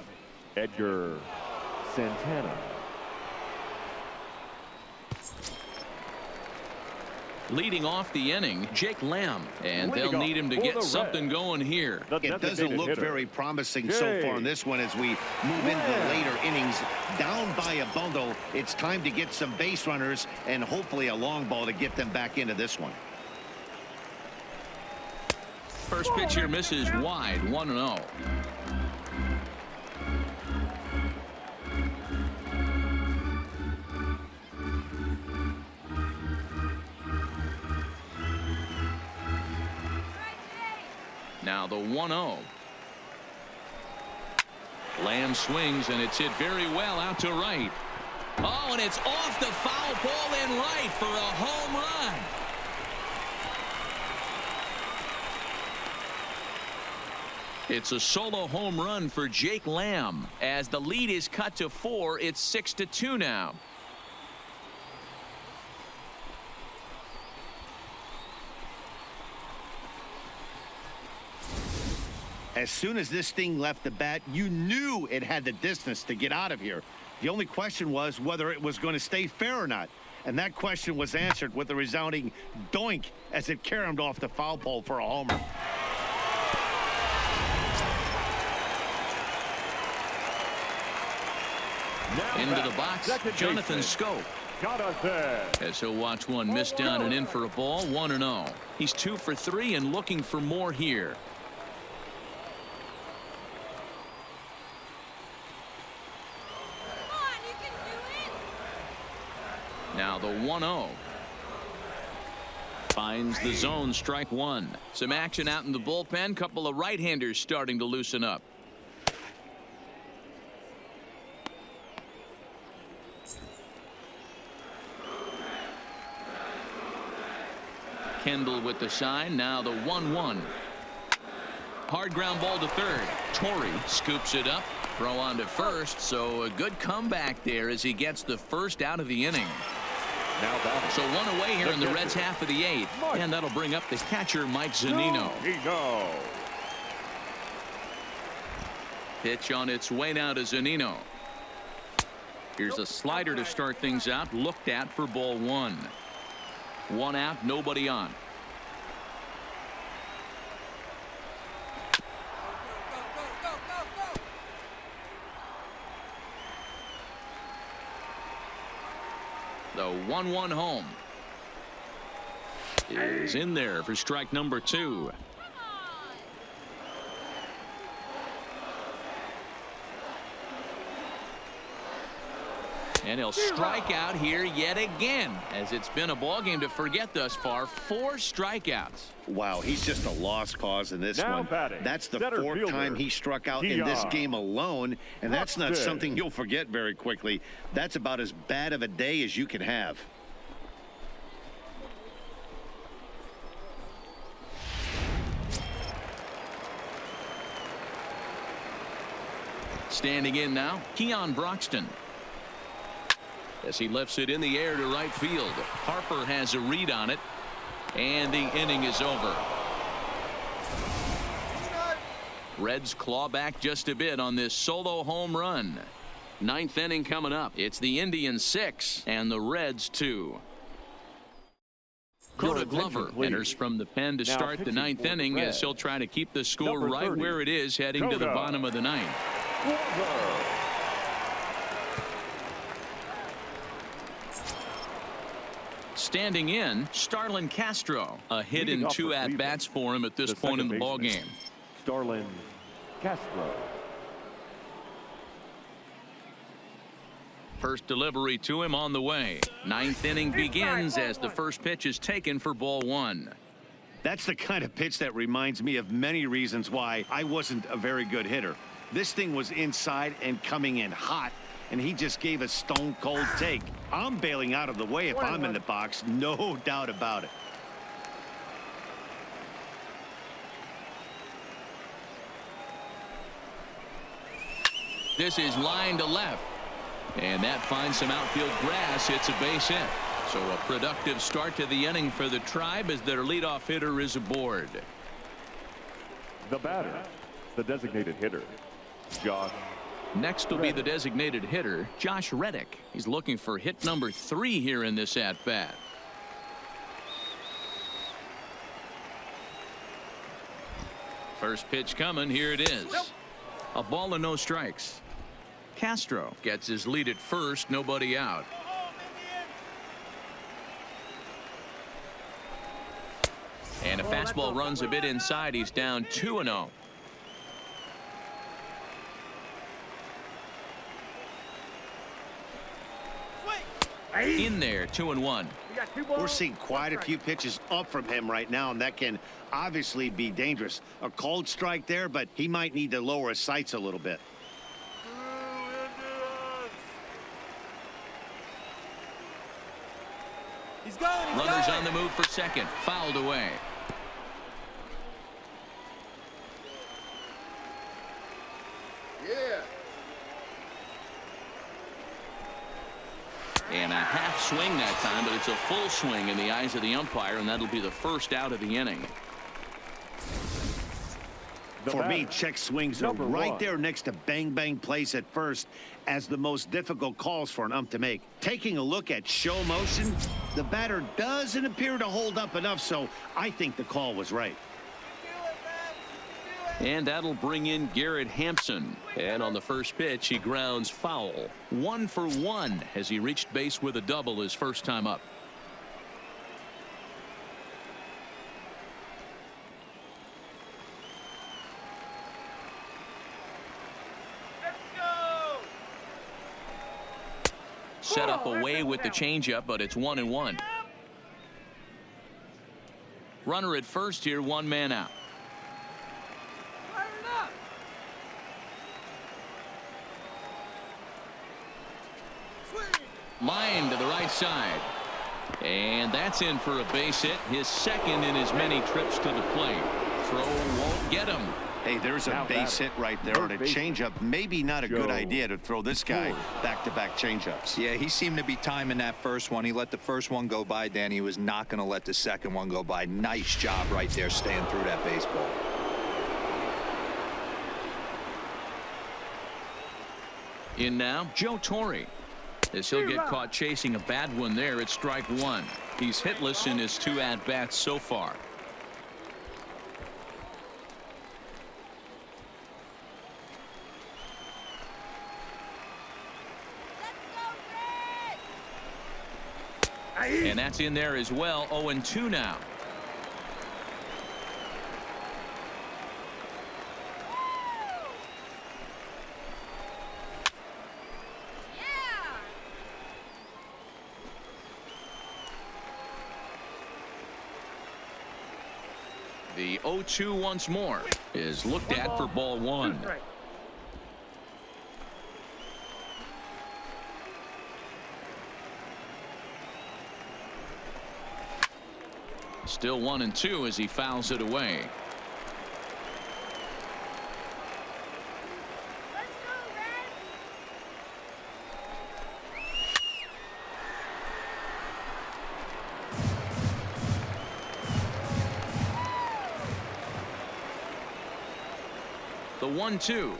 Edgar Santana.
Leading off the inning, Jake Lamb, and they'll need him to get something going here.
It doesn't look very promising so far in this one as we move into the later innings. Down by a bundle, it's time to get some base runners and hopefully a long ball to get them back into this one.
First pitch here misses wide, 1-0. Now the 1-0. Lamb swings, and it's hit very well out to right. Oh, and it's off the foul pole in right for a home run. It's a solo home run for Jake Lamb. As the lead is cut to 4, it's 6-2 now.
As soon as this thing left the bat, you knew it had the distance to get out of here. The only question was whether it was going to stay fair or not. And that question was answered with a resounding doink as it caromed off the foul pole for a homer.
Into the box, Jonathan Schoop. As he'll watch one miss down and in for a ball, 1-0. He's 2 for 3 and looking for more here. Now the 1-0. Finds the zone, strike 1. Some action out in the bullpen. Couple of right-handers starting to loosen up. Kendall with the sign. Now the 1-1. Hard ground ball to third. Torrey scoops it up. Throw on to first. So a good comeback there as he gets the first out of the inning. So one away here in the Reds' half of the 8th. And that'll bring up the catcher, Mike Zunino. Pitch on its way now to Zunino. Here's a slider to start things out. Looked at for ball 1. 1 out, nobody on. The 1-1 home is in there for strike number 2. And he'll strike out here yet again, as it's been a ball game to forget thus far. 4 strikeouts.
Wow, he's just a lost cause in this one. That's the 4th time he struck out in this game alone, and that's not something you'll forget very quickly. That's about as bad of a day as you can have.
Standing in now, Keon Broxton. As he lifts it in the air to right field. Harper has a read on it, and the inning is over. Reds claw back just a bit on this solo home run. 9th inning coming up. It's the Indians 6 and the Reds 2. Dakota Glover enters from the pen to start the ninth inning as he'll try to keep the score right where it is heading to the bottom of the ninth. Standing in, Starlin Castro. A hit in 2 at-bats for him at this point in the ballgame.
Starlin Castro.
First delivery to him on the way. Ninth inning begins as the first pitch is taken for ball 1.
That's the kind of pitch that reminds me of many reasons why I wasn't a very good hitter. This thing was inside and coming in hot, and he just gave a stone cold take. I'm bailing out of the way if I'm in the box, no doubt about it.
This is line to left. And that finds some outfield grass. It's a base hit. So a productive start to the inning for the Tribe as their leadoff hitter is aboard.
The batter, the designated hitter, Josh.
Next will be the designated hitter, Josh Reddick. He's looking for hit number 3 here in this at-bat. First pitch coming. Here it is. A ball and no strikes. Castro gets his lead at first. Nobody out. And a fastball runs a bit inside. He's down 2-0. In there, 2-1.
We're seeing quite a few pitches up from him right now, and that can obviously be dangerous. A cold strike there, but he might need to lower his sights a little bit.
Runners on the move for second. Fouled away. And a half swing that time, but it's a full swing in the eyes of the umpire, and that'll be the first out of the inning.
For me, check swings are right there next to bang bang plays at first as the most difficult calls for an ump to make. Taking a look at show motion, the batter doesn't appear to hold up enough, so I think the call was right.
And that'll bring in Garrett Hampson. And on the first pitch, he grounds foul. 1 for 1 as he reached base with a double his first time up. Set up away with the changeup, but it's 1-1. Runner at first here, 1 man out. Line to the right side. And that's in for a base hit. His second in as many trips to the plate. Throw won't get him.
Hey, there's a base hit right there on a changeup. Maybe not a good idea to throw this guy back-to-back changeups.
Yeah, he seemed to be timing that first one. He let the first one go by, Dan. He was not going to let the second one go by. Nice job right there staying through that baseball.
In now, Joe Torre. As he'll get caught chasing a bad one there at strike 1. He's hitless in his 2 at-bats so far. And that's in there as well. 0-2 now. The 0-2 once more is looked at for ball 1. Still 1-2 as he fouls it away. The 1-2.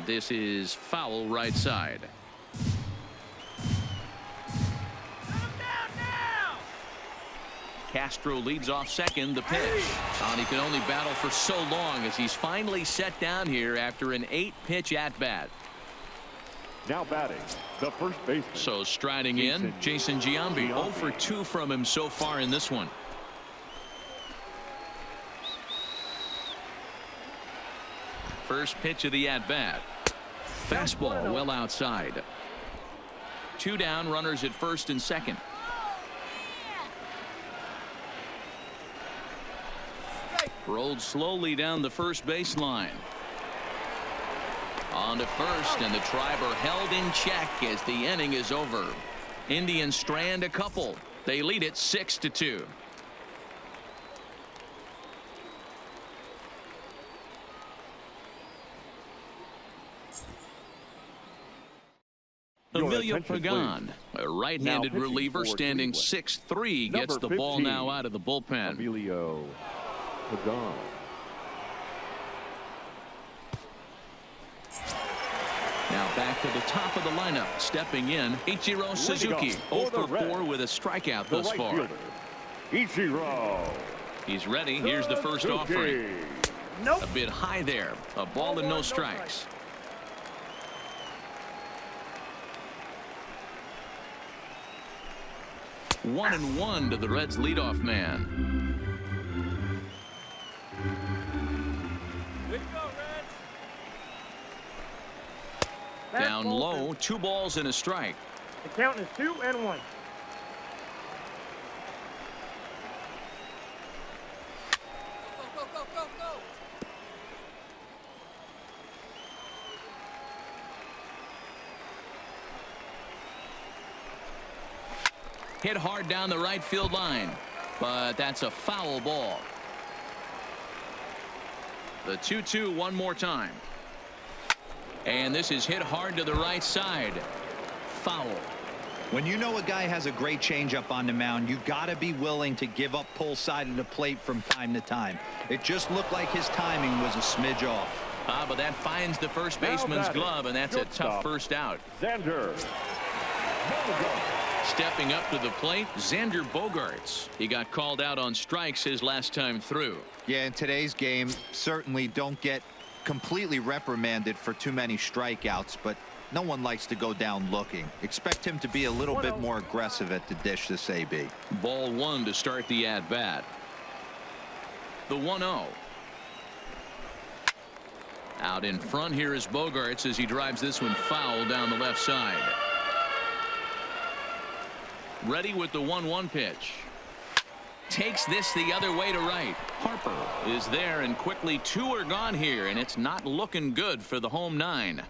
This is foul right side. Castro leads off second. The pitch. And he can only battle for so long as he's finally set down here after an 8-pitch at-bat.
Now batting, the first baseman.
So striding in, Jason Giambi. 0 for 2 from him so far in this one. First pitch of the at-bat. Fastball well outside. 2 down, runners at first and second. Rolled slowly down the first baseline. On to first, and the Triber held in check as the inning is over. Indians strand a couple. They lead it 6-2. Emilio Pagan, a right-handed reliever standing 6'3", gets the ball now out of the bullpen.
Emilio Pagan.
Now back to the top of the lineup. Stepping in, Ichiro Suzuki. 0 for 4 with a strikeout thus far.
Ichiro.
He's ready. Here's the first offering.
Nope.
A bit high there. A ball and no strikes. One and one to the Reds leadoff man.
Way to go, Reds.
Down low, 2 balls and a strike.
The count is 2-1.
Go, go, go, go.
Hit hard down the right field line, but that's a foul ball. The 2-2 one more time. And this is hit hard to the right side. Foul.
When you know a guy has a great changeup on the mound, you got to be willing to give up pull side of the plate from time to time. It just looked like his timing was a smidge off.
But that finds the first baseman's glove, and that's a tough first out.
Xander Bogaerts.
Stepping up to the plate, Xander Bogaerts. He got called out on strikes his last time through.
Yeah, in today's game, certainly don't get completely reprimanded for too many strikeouts, but no one likes to go down looking. Expect him to be a little bit more aggressive at the dish this AB.
Ball 1 to start the at-bat. The 1-0. Out in front here is Bogaerts as he drives this one foul down the left side. Ready with the 1-1 pitch. Takes this the other way to right. Harper is there, and quickly 2 are gone here, and it's not looking good for the home 9.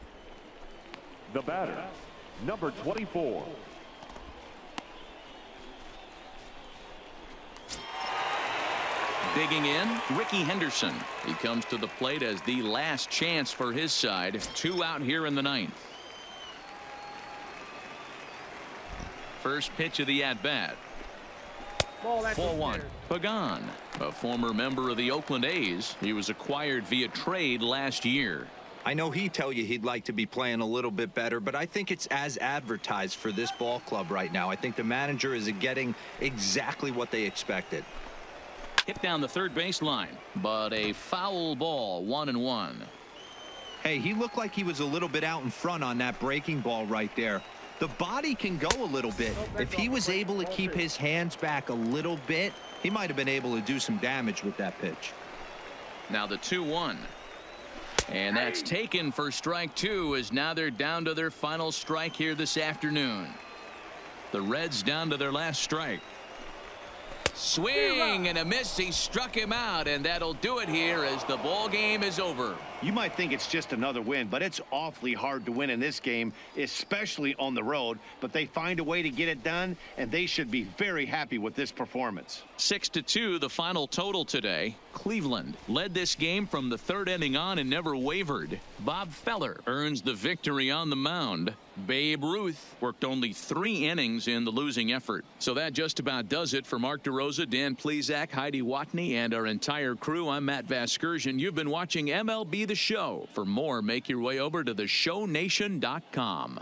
The batter, number 24.
Digging in, Ricky Henderson. He comes to the plate as the last chance for his side. 2 out here in the 9th. First pitch of the at-bat. 4-1. Pagan, a former member of the Oakland A's. He was acquired via trade last year.
I know he'd tell you he'd like to be playing a little bit better, but I think it's as advertised for this ball club right now. I think the manager is getting exactly what they expected.
Hit down the third baseline, but a foul ball. 1-1.
Hey, he looked like he was a little bit out in front on that breaking ball right there. The body can go a little bit. If he was able to keep his hands back a little bit, he might have been able to do some damage with that pitch.
Now the 2-1. And that's taken for strike 2, as now they're down to their final strike here this afternoon. The Reds down to their last strike. Swing and a miss. He struck him out, and that'll do it here as the ball game is over.
You might think it's just another win, but it's awfully hard to win in this game, especially on the road. But they find a way to get it done, and they should be very happy with this performance.
6-2 the final total today. Cleveland led this game from the 3rd inning on and never wavered. Bob Feller earns the victory on the mound. Babe Ruth worked only 3 innings in the losing effort. So that just about does it for Mark DeRosa, Dan Plesac, Heidi Watney, and our entire crew. I'm Matt Vasgersian. You've been watching MLB The Show. For more, make your way over to theshownation.com.